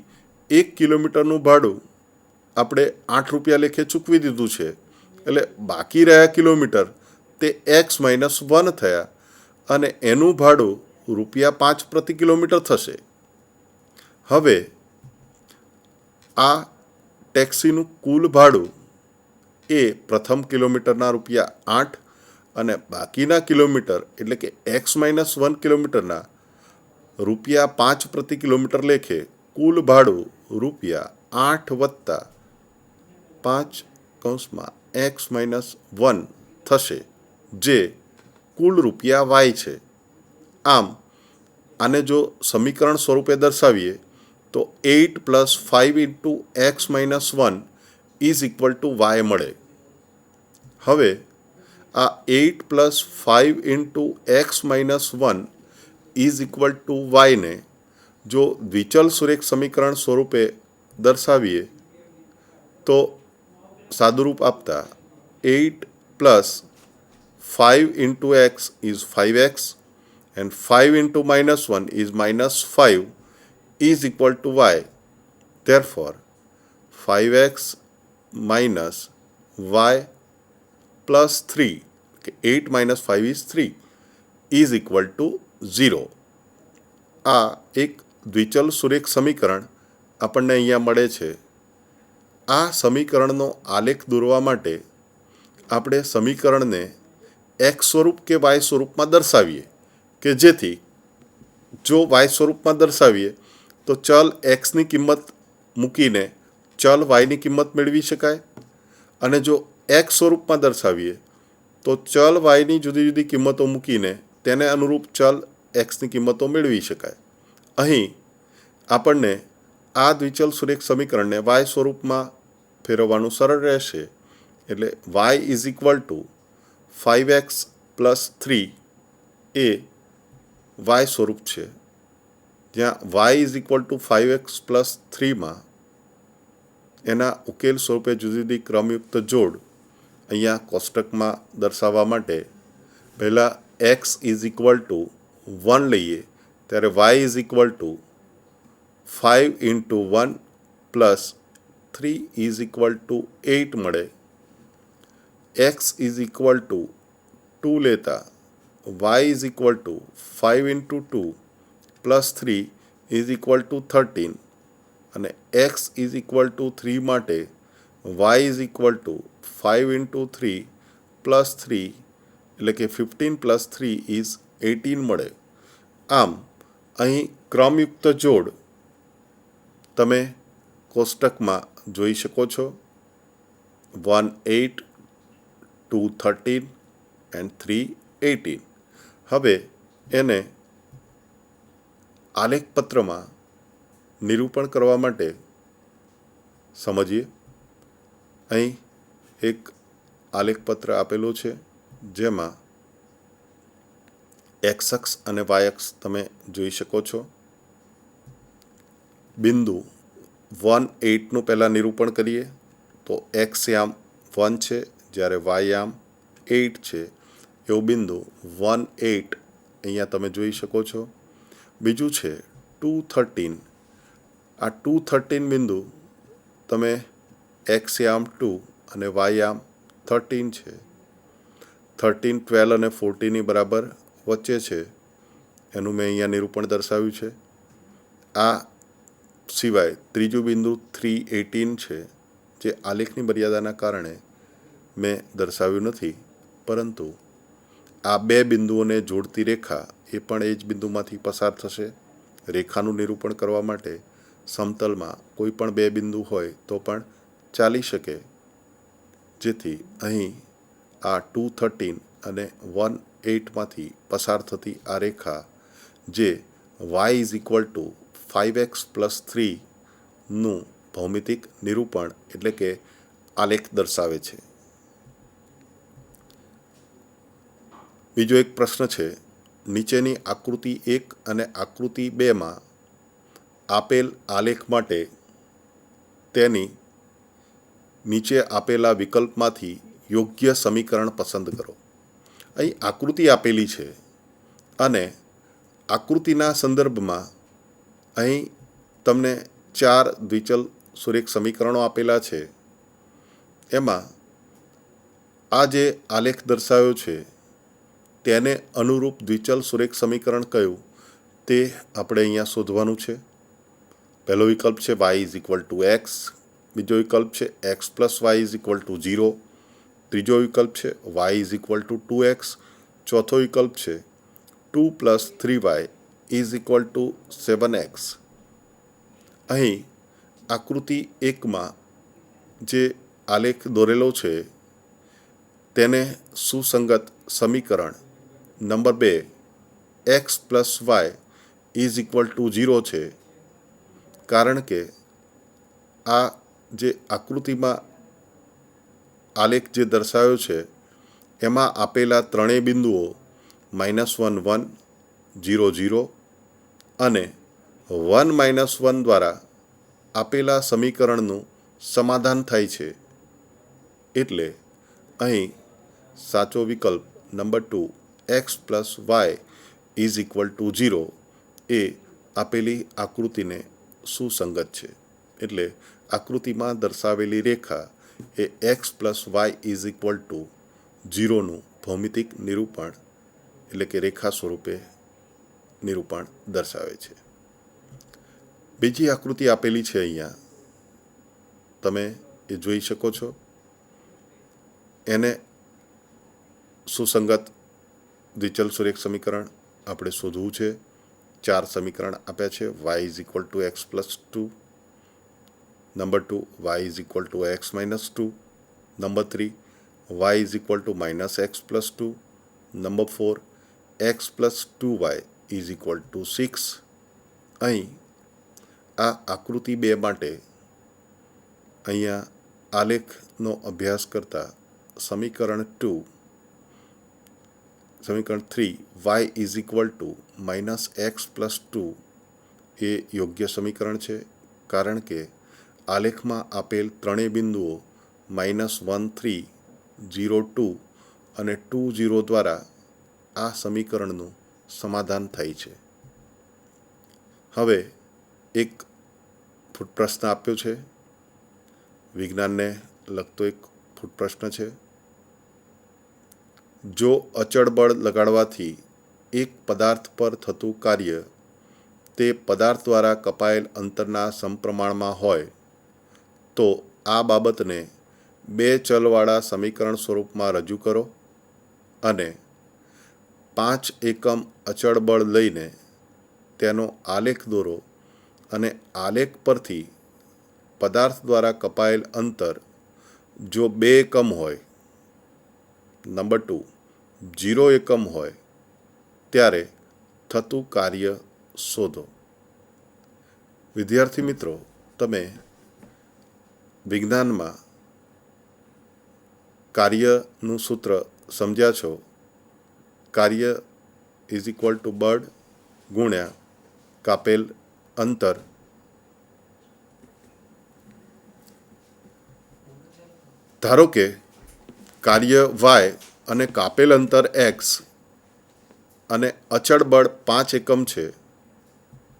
1 કિલોમીટરનું ભાડું આપણે 8 રૂપિયા લેખે ચૂકવી દીધું છે. એટલે બાકી રહ્યા કિલોમીટર તે x-1 થયા અને એનું ભાડું રૂપિયા 5 પ્રતિ કિલોમીટર થશે. હવે આ ટેક્સીનું કુલ ભાડું એ પ્રથમ કિલોમીટરના રૂપિયા 8 અને બાકીના કિલોમીટર એટલે કે x-1 કિલોમીટરના રૂપિયા 5 પ્રતિ કિલોમીટર લેખે કુલ ભાડું રૂપિયા 8 વત્તા 5 કૌંસમાં x-1 થશે, જે કુલ રૂપિયા y છે. આમ આને જો સમીકરણ સ્વરૂપે દર્શાવીએ તો 8 + 5 × x-1 = y મળે. હવે આ 8 + 5 × x-1 = y ને જો દ્વિચલ સુરેખ સમીકરણ સ્વરૂપે દર્શાવીએ તો સાદુરૂપ આપતા 8 + 5 × x is 5x and 5 × -1 is -5 = y. Therefore, 5x - y plus 3, 8 - 5 is 3, is equal to 0. આ એક દ્વિચલ સુરેખ સમીકરણ આપણને અહીંયા મળે છે. આ સમીકરણનો આલેખ દોરવા માટે આપણે સમીકરણને x સ્વરૂપ કે y સ્વરૂપમાં દર્શાવીએ કે જેથી જો y સ્વરૂપમાં દર્શાવીએ તો ચલ xની કિંમત મૂકીને ચલ yની કિંમત મેળવી શકાય, અને જો x સ્વરૂપમાં દર્શાવીએ તો ચલ yની જુદી જુદી કિંમતો મૂકીને તેને અનુરૂપ ચલ xની કિંમતો મેળવી શકાય. અહીં આપણને આ દ્વિચલ સુરેખ સમીકરણને y સ્વરૂપમાં ફેરવવાનું સરળ રહેશે. એટલે y = 5x + 3 એ y સ્વરૂપ છે, જ્યાં y = 5x + 3માં એના ઉકેલ સ્વરૂપે જુદી જુદી ક્રમયુક્ત જોડ અહીંયા કોષ્ટકમાં દર્શાવવા માટે પહેલાં x = 1 લઈએ ત્યારે y = 5 × 1 + 3 = 8 મળે. x = 2 લેતા y = 5 × 2 + 3 = 13 અને x = 3 માટે y = 5 × 3 + 3 એટલે કે 15 + 3 is 18 મળે. આમ અહીં ક્રમયુક્ત જોડ તમે કોષ્ટકમાં જોઈ શકો છો. 1 8, 2 13 and 3 18. હવે એને આલેખપત્રમાં નિરૂપણ કરવા માટે સમજીએ. અહીં એક આલેખપત્ર આપેલું છે જેમાં x અક્ષ અને y અક્ષ તમે જોઈ શકો છો. બિંદુ 1 8નું પહેલાં નિરૂપણ કરીએ તો x આમ 1 છે જ્યારે y આમ 8 છે. એવું બિંદુ 1 8 અહીંયા તમે જોઈ શકો છો. બીજું છે 2 13. આ 2 13 બિંદુ તમે x આમ 2 અને y આમ 13 છે. 13 12 અને 14ની બરાબર વચ્ચે છે, એનું મેં અહીંયા નિરૂપણ દર્શાવ્યું છે. આ સિવાય ત્રીજું બિંદુ 3 18 છે, જે આલેખની મર્યાદાના કારણે મેં દર્શાવ્યું નથી, પરંતુ આ બે બિંદુઓને જોડતી રેખા એ પણ એ જ બિંદુમાંથી પસાર થશે. રેખાનું નિરૂપણ કરવા માટે સમતલમાં કોઈ પણ બે બિંદુ હોય તો પણ ચાલી શકે. જેથી અહીં આ 213 અને 18માંથી પસાર થતી આ રેખા જે y=5x+3નું ભૌમિતિક નિરૂપણ એટલે કે આલેખ દર્શાવે છે. બીજો એક પ્રશ્ન છે, નીચેની આકૃતિ 1 અને આકૃતિ 2માં આપેલ આલેખ માટે તેની નીચે આપેલા વિકલ્પમાંથી યોગ્ય સમીકરણ પસંદ કરો. અહીં આકૃતિ આપેલી છે અને આકૃતિના સંદર્ભમાં અહીં તમને 4 દ્વિચલ સુરેખ સમીકરણો આપેલા છે. એમાં આ જે આલેખ દર્શાવ્યો છે તેને અનુરૂપ દ્વિચલ સુરેખ સમીકરણ કયું તે આપણે અહીંયા શોધવાનું છે. પહેલો વિકલ્પ છે y=x, બીજો વિકલ્પ છે x+y=0, ત્રીજો વિકલ્પ છે y=2x, ચોથો વિકલ્પ છે 2+3y=7x. અહીં આકૃતિ 1માં જે આલેખ દોરેલો છે તેને સુસંગત સમીકરણ નંબર 2 x+y=0 છે. કારણ કે આ જે આકૃતિમાં આલેખ જે દર્શાવ્યો છે એમાં આપેલા ત્રણેય બિંદુઓ -1 1 0 0 અને 1 1 દ્વારા આપેલા સમીકરણનું સમાધાન થાય છે. એટલે અહીં સાચો વિકલ્પ નંબર 2 x+y=0 એ આપેલી આકૃતિને સુસંગત છે. એટલે આકૃતિમાં દર્શાવેલી રેખા એ x+y=0નું ભૌમિતિક નિરૂપણ એટલે કે રેખા સ્વરૂપે નિરૂપણ દર્શાવે છે. બીજી આકૃતિ આપેલી છે અહીંયા તમે એ જોઈ શકો છો. એને સુસંગત દ્વિચલ સુરેખ સમીકરણ આપણે શોધવું છે. 4 સમીકરણ આપ્યા છે. y=x+2, number 2 y=x-2, number 3 y=-x+2, number 4 x+2y=6. અહીં આ આકૃતિ 2 માટે અહીંયા આલેખનો અભ્યાસ કરતા સમીકરણ 3 y=-x+2 એ યોગ્ય સમીકરણ છે. કારણ કે આલેખમાં આપેલ ત્રણેય બિંદુઓ -1 3 0 2 અને 2 0 દ્વારા આ સમીકરણનું સમાધાન થાય છે. હવે એક પ્રશ્ન આપ્યો છે, વિજ્ઞાનને લગતો એક પ્રશ્ન છે. જો અચળ બળ લગાડવાથી એક પદાર્થ પર થતું કાર્ય તે પદાર્થ દ્વારા કપાયેલ અંતરના સમપ્રમાણમાં હોય તો આ બાબતને 2 ચલવાળા સમીકરણ સ્વરૂપમાં રજૂ કરો અને 5 એકમ અચળ બળ લઈને તેનો આલેખ દોરો અને આલેખ પરથી પદાર્થ દ્વારા કપાયેલ અંતર જો 2 એકમ હોય, નંબર 2 0 એકમ હોય ત્યારે થતું કાર્ય શોધો. વિદ્યાર્થી મિત્રો, તમે વિજ્ઞાનમાં કાર્યનું સૂત્ર સમજ્યા છો. કાર્ય બળ ગુણ્યા કાપેલ અંતર. ધારો કે કાર્ય y અને કાપેલ અંતર x અને અચળ બળ 5 એકમ છે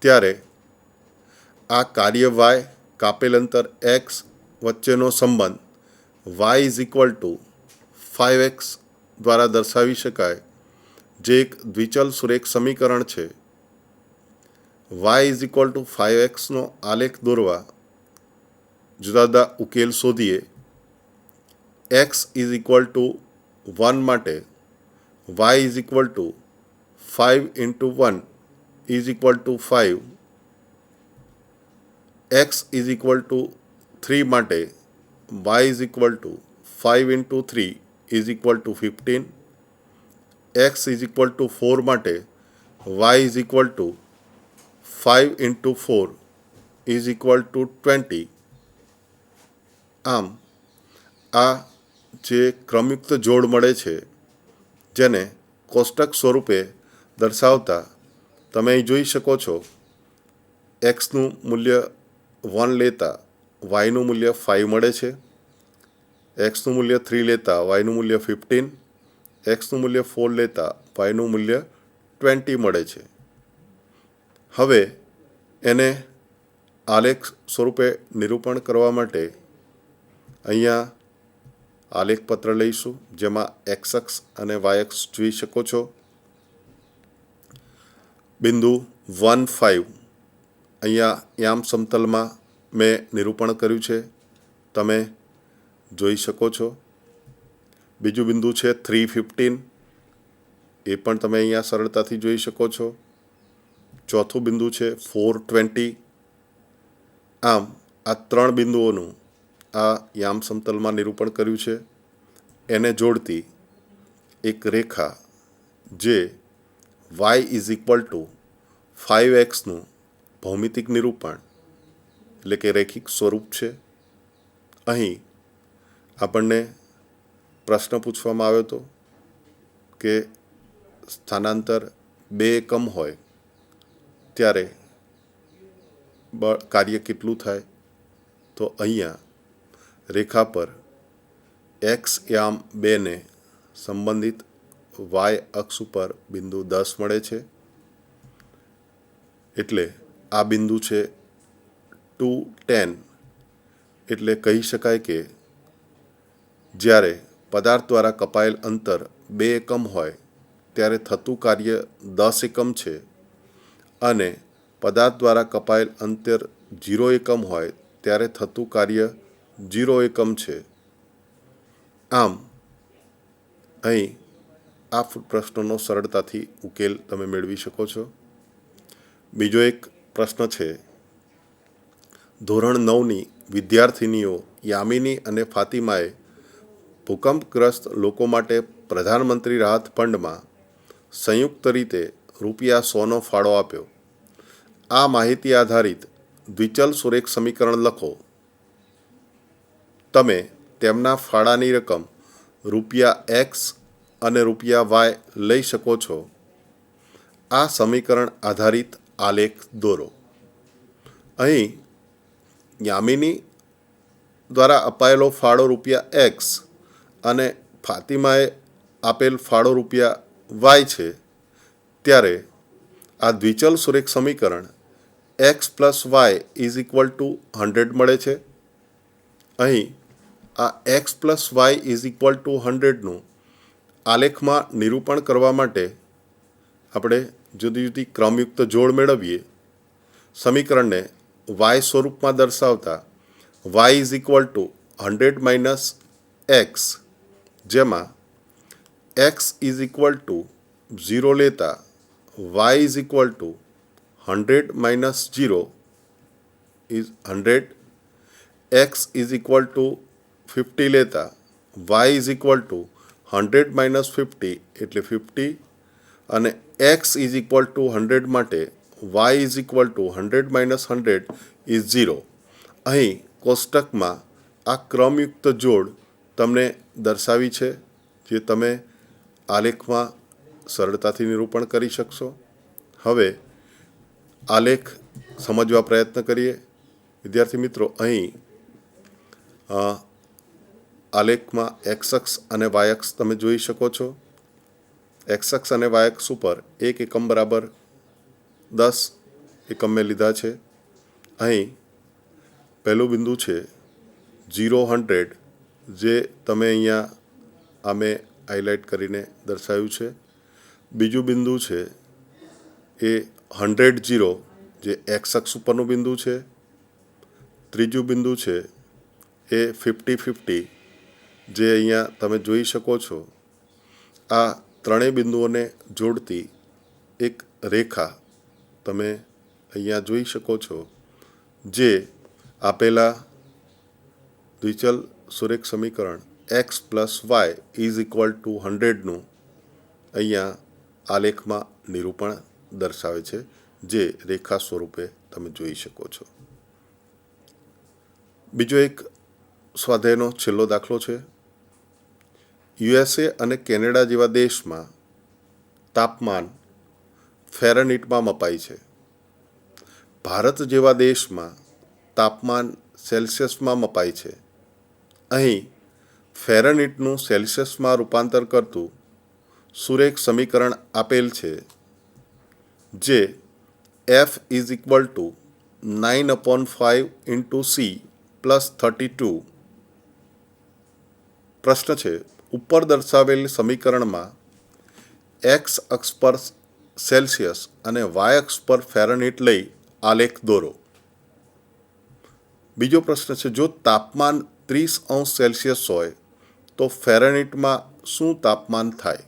ત્યારે આ કાર્ય y કાપેલ અંતર x વચ્ચેનો સંબંધ y=5x દ્વારા દર્શાવી શકાય, જે એક દ્વિચલ સુરેખ સમીકરણ છે. y=5xનો આલેખ દોરવા જુદા જુદા ઉકેલ શોધીએ. x=1 માટે y is equal to 5 into 1 is equal to 5, x is equal to 3 માટે y is equal to 5 into 3 is equal to 15, x is equal to 4 માટે y is equal to 5 into 4 is equal to 20. આમ આ જે ક્રમયુક્ત જોડ મળે છે જેને કોષ્ટક સ્વરૂપે દર્શાવતા તમે અહીં જોઈ શકો છો, એક્સનું મૂલ્ય 1 લેતા વાયનું મૂલ્ય 5 મળે છે, એક્સનું મૂલ્ય 3 લેતા વાયનું મૂલ્ય 15, એક્સનું મૂલ્ય 4 લેતા વાયનું મૂલ્ય 20 મળે છે. હવે એને આલેખ સ્વરૂપે નિરૂપણ કરવા માટે અહીંયા આલેખપત્ર લઈશું, જેમાં એક્સ અક્ષ અને વાય અક્ષ જોઈ શકો છો. બિંદુ 1, 5 અહીંયા યામ સમતલમાં મેં નિરૂપણ કર્યું છે, તમે જોઈ શકો છો. બીજું બિંદુ છે 3, 15, એ પણ તમે અહીંયા સરળતાથી જોઈ શકો છો. ચોથું બિંદુ છે 4, 20. આમ આ 3 બિંદુઓનું આ યામ સમતલમાં નિરૂપણ કર્યું છે. એને જોડતી એક રેખા જે y ઇઝ ઇક્વલ ટુ 5xનું ભૌમિતિક નિરૂપણ એટલે કે રેખિક સ્વરૂપ છે. અહીં આપણને પ્રશ્ન પૂછવામાં આવ્યો હતો કે સ્થાનાંતર 2 એકમ હોય ત્યારે કાર્ય કેટલું થાય, તો અહીંયા રેખા પર એક્સ યામ 2ને સંબંધિત વાય અક્ષ ઉપર બિંદુ 10 મળે છે. એટલે આ બિંદુ છે 2, 10. એટલે કહી શકાય કે જ્યારે પદાર્થ દ્વારા કપાયેલ અંતર 2 એકમ હોય ત્યારે થતું કાર્ય 10 એકમ છે, અને પદાર્થ દ્વારા કપાયેલ અંતર 0 એકમ હોય ત્યારે થતું કાર્ય 0 એકમ છે. આમ અહીં આ પ્રશ્નનો સરળતાથી ઉકેલ તમે મેળવી શકો છો. બીજો એક પ્રશ્ન છે, ધોરણ 9ની વિદ્યાર્થિનીઓ યામિની અને ફાતિમાએ ભૂકંપગ્રસ્ત લોકો માટે પ્રધાનમંત્રી રાહત ફંડમાં સંયુક્ત રીતે ₹100નો ફાળો આપ્યો. આ માહિતી આધારિત દ્વિચલ સુરેખ સમીકરણ લખો. તમે તેમના ફાળાની રકમ ₹X અને ₹Y લઈ શકો છો. આ સમીકરણ આધારિત આલેખ દોરો. અહીં યામિની દ્વારા અપાયેલો ફાળો ₹X અને ફાતિમાએ આપેલ ફાળો ₹Y છે, ત્યારે આ દ્વિચલ સુરેખ સમીકરણ x plus y is equal to 100 મળે છે. અહીં આ x plus y is equal to 100નું આલેખમાં નિરૂપણ કરવા માટે આપણે જુદી જુદી ક્રમયુક્ત જોડ મેળવીએ. સમીકરણને y સ્વરૂપમાં દર્શાવતા y is equal to 100 minus x, જેમાં x ઇઝ ઇક્વલ ટુ 0 લેતા y is equal to 100 minus 0 is 100, x is equal two 50 લેતા y is equal to 100 minus 50 એટલે 50, અને x ઇઝ ઇક્વલ ટુ 100 માટે y is equal to 100 minus 100 is 0. અહીં કોષ્ટકમાં આ ક્રમયુક્ત જોડ તમને દર્શાવી છે, જે તમે આલેખમાં સરળતાથી નિરૂપણ કરી શકશો. હવે આલેખ સમજવા પ્રયત્ન કરીએ. વિદ્યાર્થી મિત્રો, અહીં આલેખમાં એક્સ અક્ષ અને વાય અક્ષ તમે જોઈ શકો છો. એક્સ અક્ષ અને વાય અક્ષ ઉપર 1 એકમ બરાબર 10 એકમ મેં લીધા છે. અહીં પહેલું બિંદુ છે 0, 100, જે તમે અહીંયા આમે હાઇલાઇટ કરીને દર્શાવ્યું છે. બીજું બિંદુ છે એ 100, 0, જે એક્સ અક્ષ ઉપરનું બિંદુ છે. ત્રીજું બિંદુ છે એ 50, 50, જે અહીંયા તમે જોઈ શકો છો. આ ત્રણેય બિંદુઓને જોડતી એક રેખા તમે અહીંયા જોઈ શકો છો, જે આપેલા દ્વિચલ સુરેખ સમીકરણ x plus y is equal to 100નું અહીંયા આલેખમાં નિરૂપણ દર્શાવે છે, જે રેખા સ્વરૂપે તમે જોઈ શકો છો. બીજો એક સ્વાધ્યાયનો છેલ્લો દાખલો છે. USA અને કેનેડા જેવા દેશમાં તાપમાન ફેરનહીટમાં મપાય છે. ભારત જેવા દેશમાં તાપમાન સેલ્સિયસમાં મપાય છે. અહીં ફેરનહીટનું સેલ્સિયસમાં રૂપાંતર કરતું સુરેખ સમીકરણ આપેલ છે, જે F is equal two 9/5 into C plus 32. પ્રશ્ન છે, ઉપર દર્શાવેલ સમીકરણમાં એક્સ અક્ષ પર સેલ્સિયસ અને વાય અક્ષ પર ફેરનહીટ લઈ આલેખ દોરો. બીજો પ્રશ્ન છે, જો તાપમાન 30°C હોય તો ફેરનહીટમાં શું તાપમાન થાય?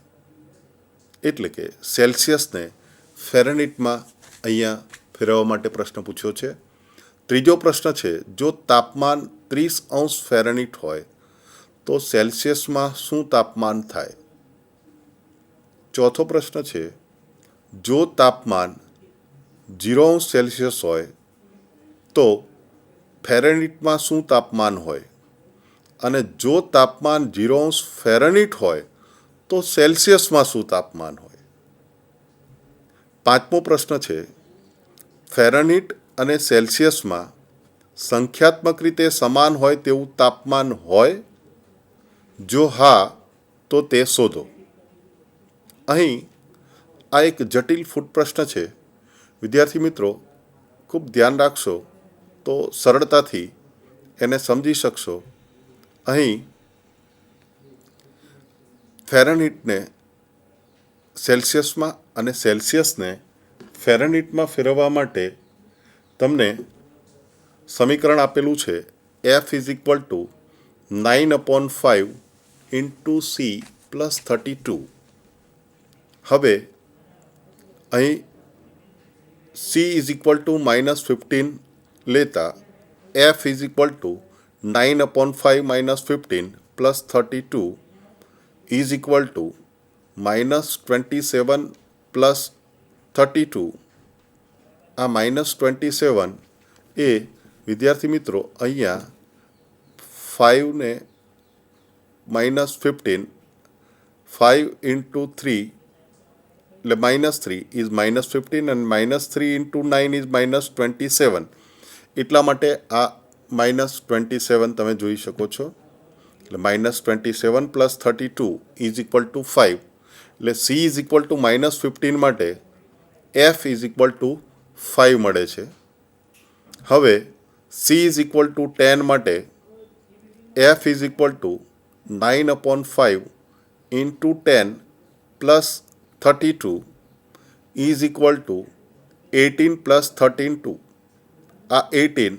એટલે કે સેલ્સિયસને ફેરનહીટમાં અહીંયા ફેરવવા માટે પ્રશ્ન પૂછ્યો છે. ત્રીજો પ્રશ્ન છે, જો તાપમાન 30° ફેરનહીટ હોય તો સેલ્સિયસમાં શું તાપમાન થાય? ચોથો પ્રશ્ન છે, જો તાપમાન 0°C હોય તો ફેરનહીટમાં શું તાપમાન હોય? અને જો તાપમાન 0° ફેરનહીટ હોય તો સેલ્સિયસમાં શું તાપમાન હોય? પાંચમો પ્રશ્ન છે, ફેરનહીટ અને સેલ્સિયસમાં સંખ્યાત્મક રીતે સમાન હોય તેવું તાપમાન હોય? જો હા તો તે શોધો. અહીં આ એક જટિલ ફૂટ પ્રશ્ન છે. વિદ્યાર્થી મિત્રો, ખૂબ ધ્યાન રાખશો તો સરળતાથી એને સમજી શકશો. અહીં ફેરનહીટને સેલ્સિયસમાં અને સેલ્સિયસને ફેરનહીટમાં ફેરવવા માટે તમને સમીકરણ આપેલું છે, F is equal two 9/5 into C plus 32. હવે અહીં C ઇઝ ઇક્વલ ટુ -15 લેતા F is equal two 9/5 - 15 plus 32 is equal two -27 plus 32. આ -27 એ વિદ્યાર્થી મિત્રો અહીંયા 5 ને -15 5 ઇન્ટુ 3 એટલે -3 ઇઝ -15 અને -3 ઇન્ટુ 9 ઇઝ -27. એટલા માટે આ -27 તમે જોઈ શકો છો. એટલે -27 પ્લસ 32 ઇઝ ઇક્વલ ટુ 5. એટલે C ઇઝ ઇક્વલ ટુ -15 માટે F ઇઝ ઇક્વલ ટુ 5 મળે છે. હવે C ઇઝ ઇક્વલ ટુ 10 માટે F is equal two 9/5 into 10 plus 32 is equal two 18 plus 13 2. આ 18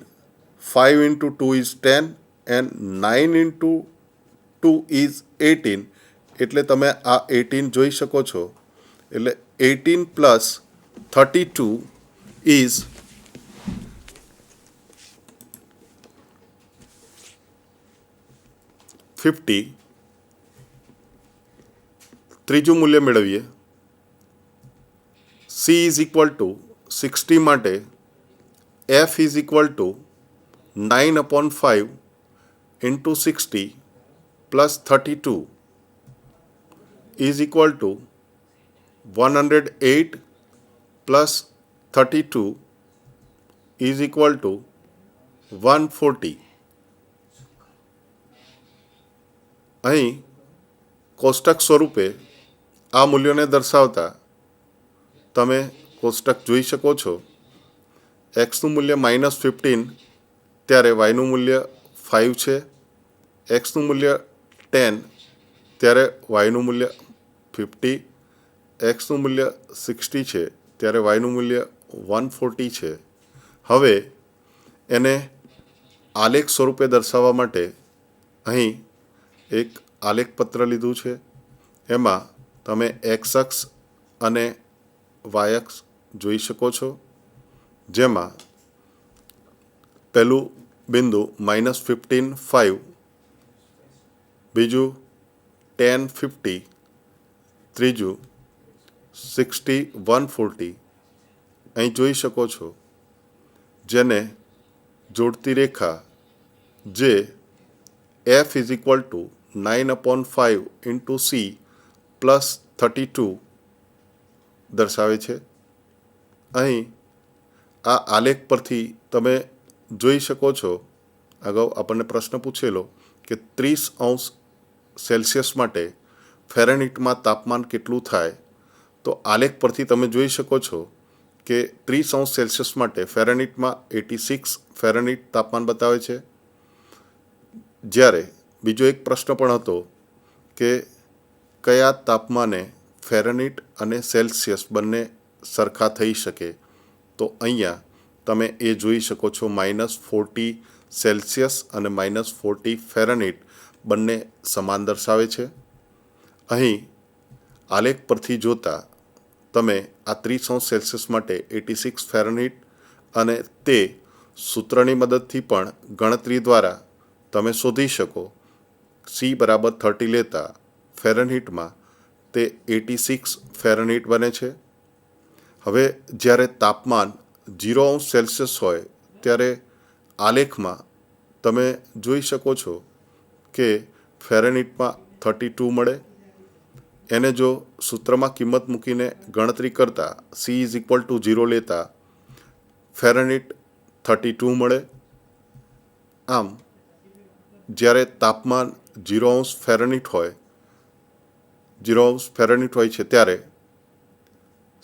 5 into 2 is 10 and 9 into 2 is 18. એટલે તમે આ 18 જોઈ શકો છો. એટલે 18 પ્લસ 32 ઇઝ 50. ત્રીજું મૂલ્ય મેળવીએ. C ઇઝ ઇક્વલ ટુ 60 માટે F is equal two 9/5 into 60 plus 32 is equal two 108 plus 32 is equal two 140. અહીં કોષ્ટક સ્વરૂપે આ મૂલ્યોને દર્શાવતા તમે કોષ્ટક જોઈ શકો છો. એક્સનું મૂલ્ય -15 ત્યારે વાયનું મૂલ્ય 5 છે. એક્સનું મૂલ્ય 10 ત્યારે વાયનું મૂલ્ય 50. એક્સનું મૂલ્ય 60 છે ત્યારે વાયનું મૂલ્ય 140 છે. હવે એને આલેખ સ્વરૂપે દર્શાવવા માટે અહીં એક આલેખપત્ર લીધું છે. એમાં તમે એક્સ અક્ષ અને વાય અક્ષ જોઈ શકો છો, જેમાં પહેલું બિંદુ -15.5, બીજું 10.50, ત્રીજું 61.40 અહીં જોઈ શકો છો, જેને જોડતી રેખા જે F = 9/5 × C + 32 દર્શાવે છે. અહીં આ આલેખ પરથી તમે જોઈ શકો છો, અગાઉ આપણને પ્રશ્ન પૂછેલો કે 30°C માટે ફેરનહીટમાં તાપમાન કેટલું થાય, તો આલેખ પરથી તમે જોઈ શકો છો કે 30°C માટે ફેરનહીટમાં 86 ફેરનહીટ તાપમાન બતાવે છે. જ્યારે બીજો એક પ્રશ્ન પણ હતો કે કયા તાપમાને ફેરનહીટ અને સેલ્સિયસ બંને સરખા થઈ શકે, તો અહીંયા તમે એ જોઈ શકો છો -40°C અને -40 ફેરનહીટ બંને સમાન દર્શાવે છે. અહીં આલેખ પરથી જોતા તમે આ 30°C માટે 86 ફેરનહીટ અને તે સૂત્રની મદદથી પણ ગણતરી દ્વારા તમે શોધી શકો. C = 30 લેતા ફેરનહીટમાં તે 86 ફેરનહીટ બને છે. હવે જ્યારે તાપમાન 0°C હોય ત્યારે આલેખમાં તમે જોઈ શકો છો કે ફેરનહીટમાં 32 મળે. એને જો સૂત્રમાં કિંમત મૂકીને ગણતરી કરતા C = 0 લેતા ફેરનહીટ 32 મળે. આમ જ્યારે તાપમાન 0° ફેરનહીટ હોય છે ત્યારે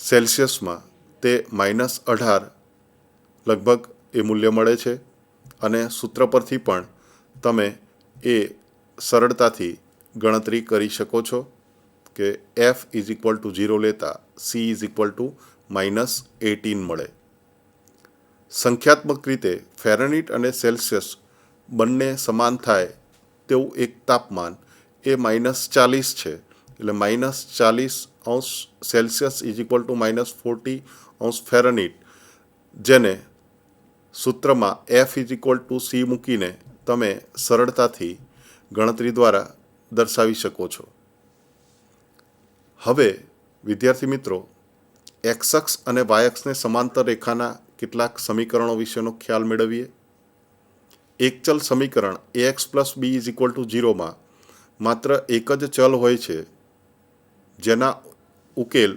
સેલ્સિયસમાં તે -18 લગભગ એ મૂલ્ય મળે છે. અને સૂત્ર પરથી પણ તમે એ સરળતાથી ગણતરી કરી શકો છો કે F = 0 લેતા C = -18 મળે. સંખ્યાત્મક રીતે ફેરનહીટ અને સેલ્સિયસ બંને સમાન થાય તેવું એક તાપમાન એ -40 છે. એટલે -40°C = -40° ફેરનહીટ, જેને સૂત્રમાં F = C મૂકીને તમે સરળતાથી ગણતરી દ્વારા દર્શાવી શકો છો. હવે વિદ્યાર્થી મિત્રો, એક્સ અક્ષ અને વાય અક્ષને સમાંતર રેખાના કેટલાક સમીકરણો વિશેનો ખ્યાલ મેળવીએ. એક ચલ સમીકરણ ax + b = 0માં માત્ર એક જ ચલ હોય છે, જેના ઉકેલ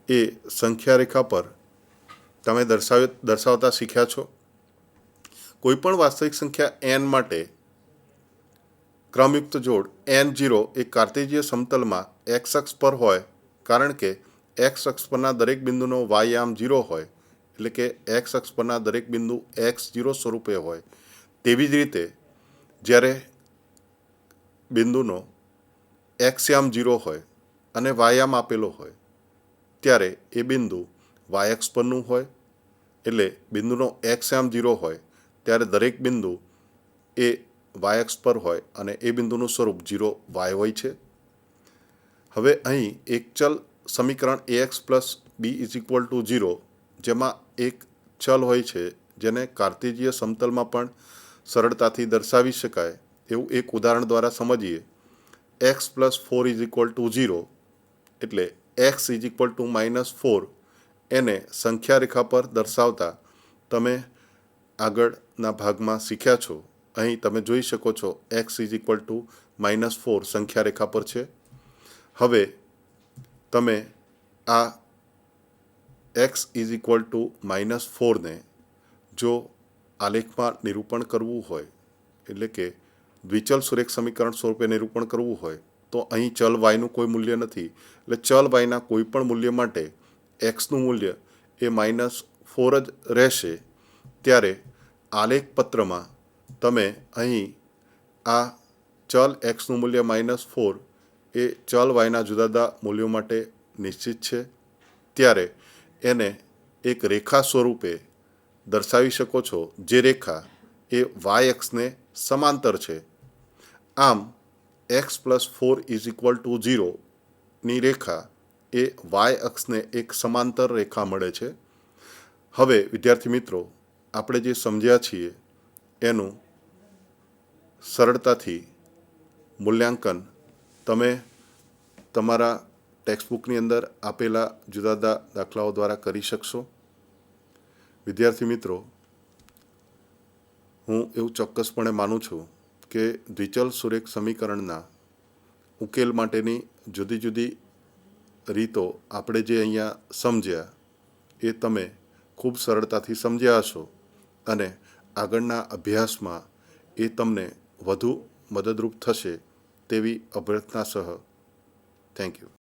એ સંખ્યા રેખા પર તમે દર્શાવતા શીખ્યા છો. કોઈપણ વાસ્તવિક સંખ્યા n માટે ક્રમયુક્ત જોડ n0 એ કાર્ટેશિય સમતલમાં x અક્ષ પર હોય, કારણ કે x અક્ષ પરના દરેક બિંદુનો y-યામ 0 હોય, એટલે કે x અક્ષ પરના દરેક બિંદુ x0 સ્વરૂપે હોય. તેવી જ રીતે જ્યારે બિંદુનો x-યામ 0 હોય અને y-યામ આપેલો હોય, ત્યારે એ બિંદુ y અક્ષ પરનું હોય. એટલે બિંદુનો x-યામ 0 હોય ત્યારે દરેક બિંદુ એ y અક્ષ પર હોય અને એ બિંદુનું સ્વરૂપ 0y હોય છે. હવે અહીં એક ચલ સમીકરણ ax + b = 0, જેમાં એક ચલ હોય છે જેને કાર્ટેશિય સમતલમાં પણ સરળતાથી દર્શાવી શકાય એવું એક ઉદાહરણ દ્વારા સમજીએ. x + 4 = 0, એટલે x = -4 એને સંખ્યા રેખા પર દર્શાવતા તમે આગળના ભાગમાં શીખ્યા છો. અહીં તમે જોઈ શકો છો x = -4 સંખ્યા રેખા પર છે. હવે તમે આ x = -4 ને જો આલેખમાં નિરૂપણ કરવું હોય, એટલે કે દ્વિચલ સુરેખ સમીકરણ સ્વરૂપે નિરૂપણ કરવું હોય, તો અહીં ચલ yનું કોઈ મૂલ્ય નથી. એટલે ચલ yના કોઈ પણ મૂલ્ય માટે xનું મૂલ્ય એ -4 જ રહેશે. ત્યારે આલેખ પત્રમાં તમે અહીં આ ચલ xનું મૂલ્ય -4 એ ચલ yના જુદા જુદા મૂલ્યો માટે નિશ્ચિત છે, ત્યારે એને એક રેખા સ્વરૂપે દર્શાવી શકો છો, જે રેખા એ y અક્ષને સમાંતર છે. આમ x + 4 = 0 ની રેખા એ વાય અક્ષને એક સમાંતર રેખા મળે છે. હવે વિદ્યાર્થી મિત્રો, આપણે જે સમજ્યા છીએ એનું સરળતાથી મૂલ્યાંકન તમે તમારા ટેક્સ્ટબુકની અંદર આપેલા જુદા જુદા દાખલાઓ દ્વારા કરી શકશો. વિદ્યાર્થી મિત્રો, હું એવું ચોક્કસપણે માનું છું કે દ્વિચલ સુરેખ સમીકરણના ઉકેલ માટેની જુદી જુદી રીતો આપણે જે અહીંયા સમજ્યા એ તમે ખૂબ સરળતાથી સમજ્યા હશો અને આગળના અભ્યાસમાં એ તમને વધુ મદદરૂપ થશે તેવી અભ્યર્થના સહ. Thank you.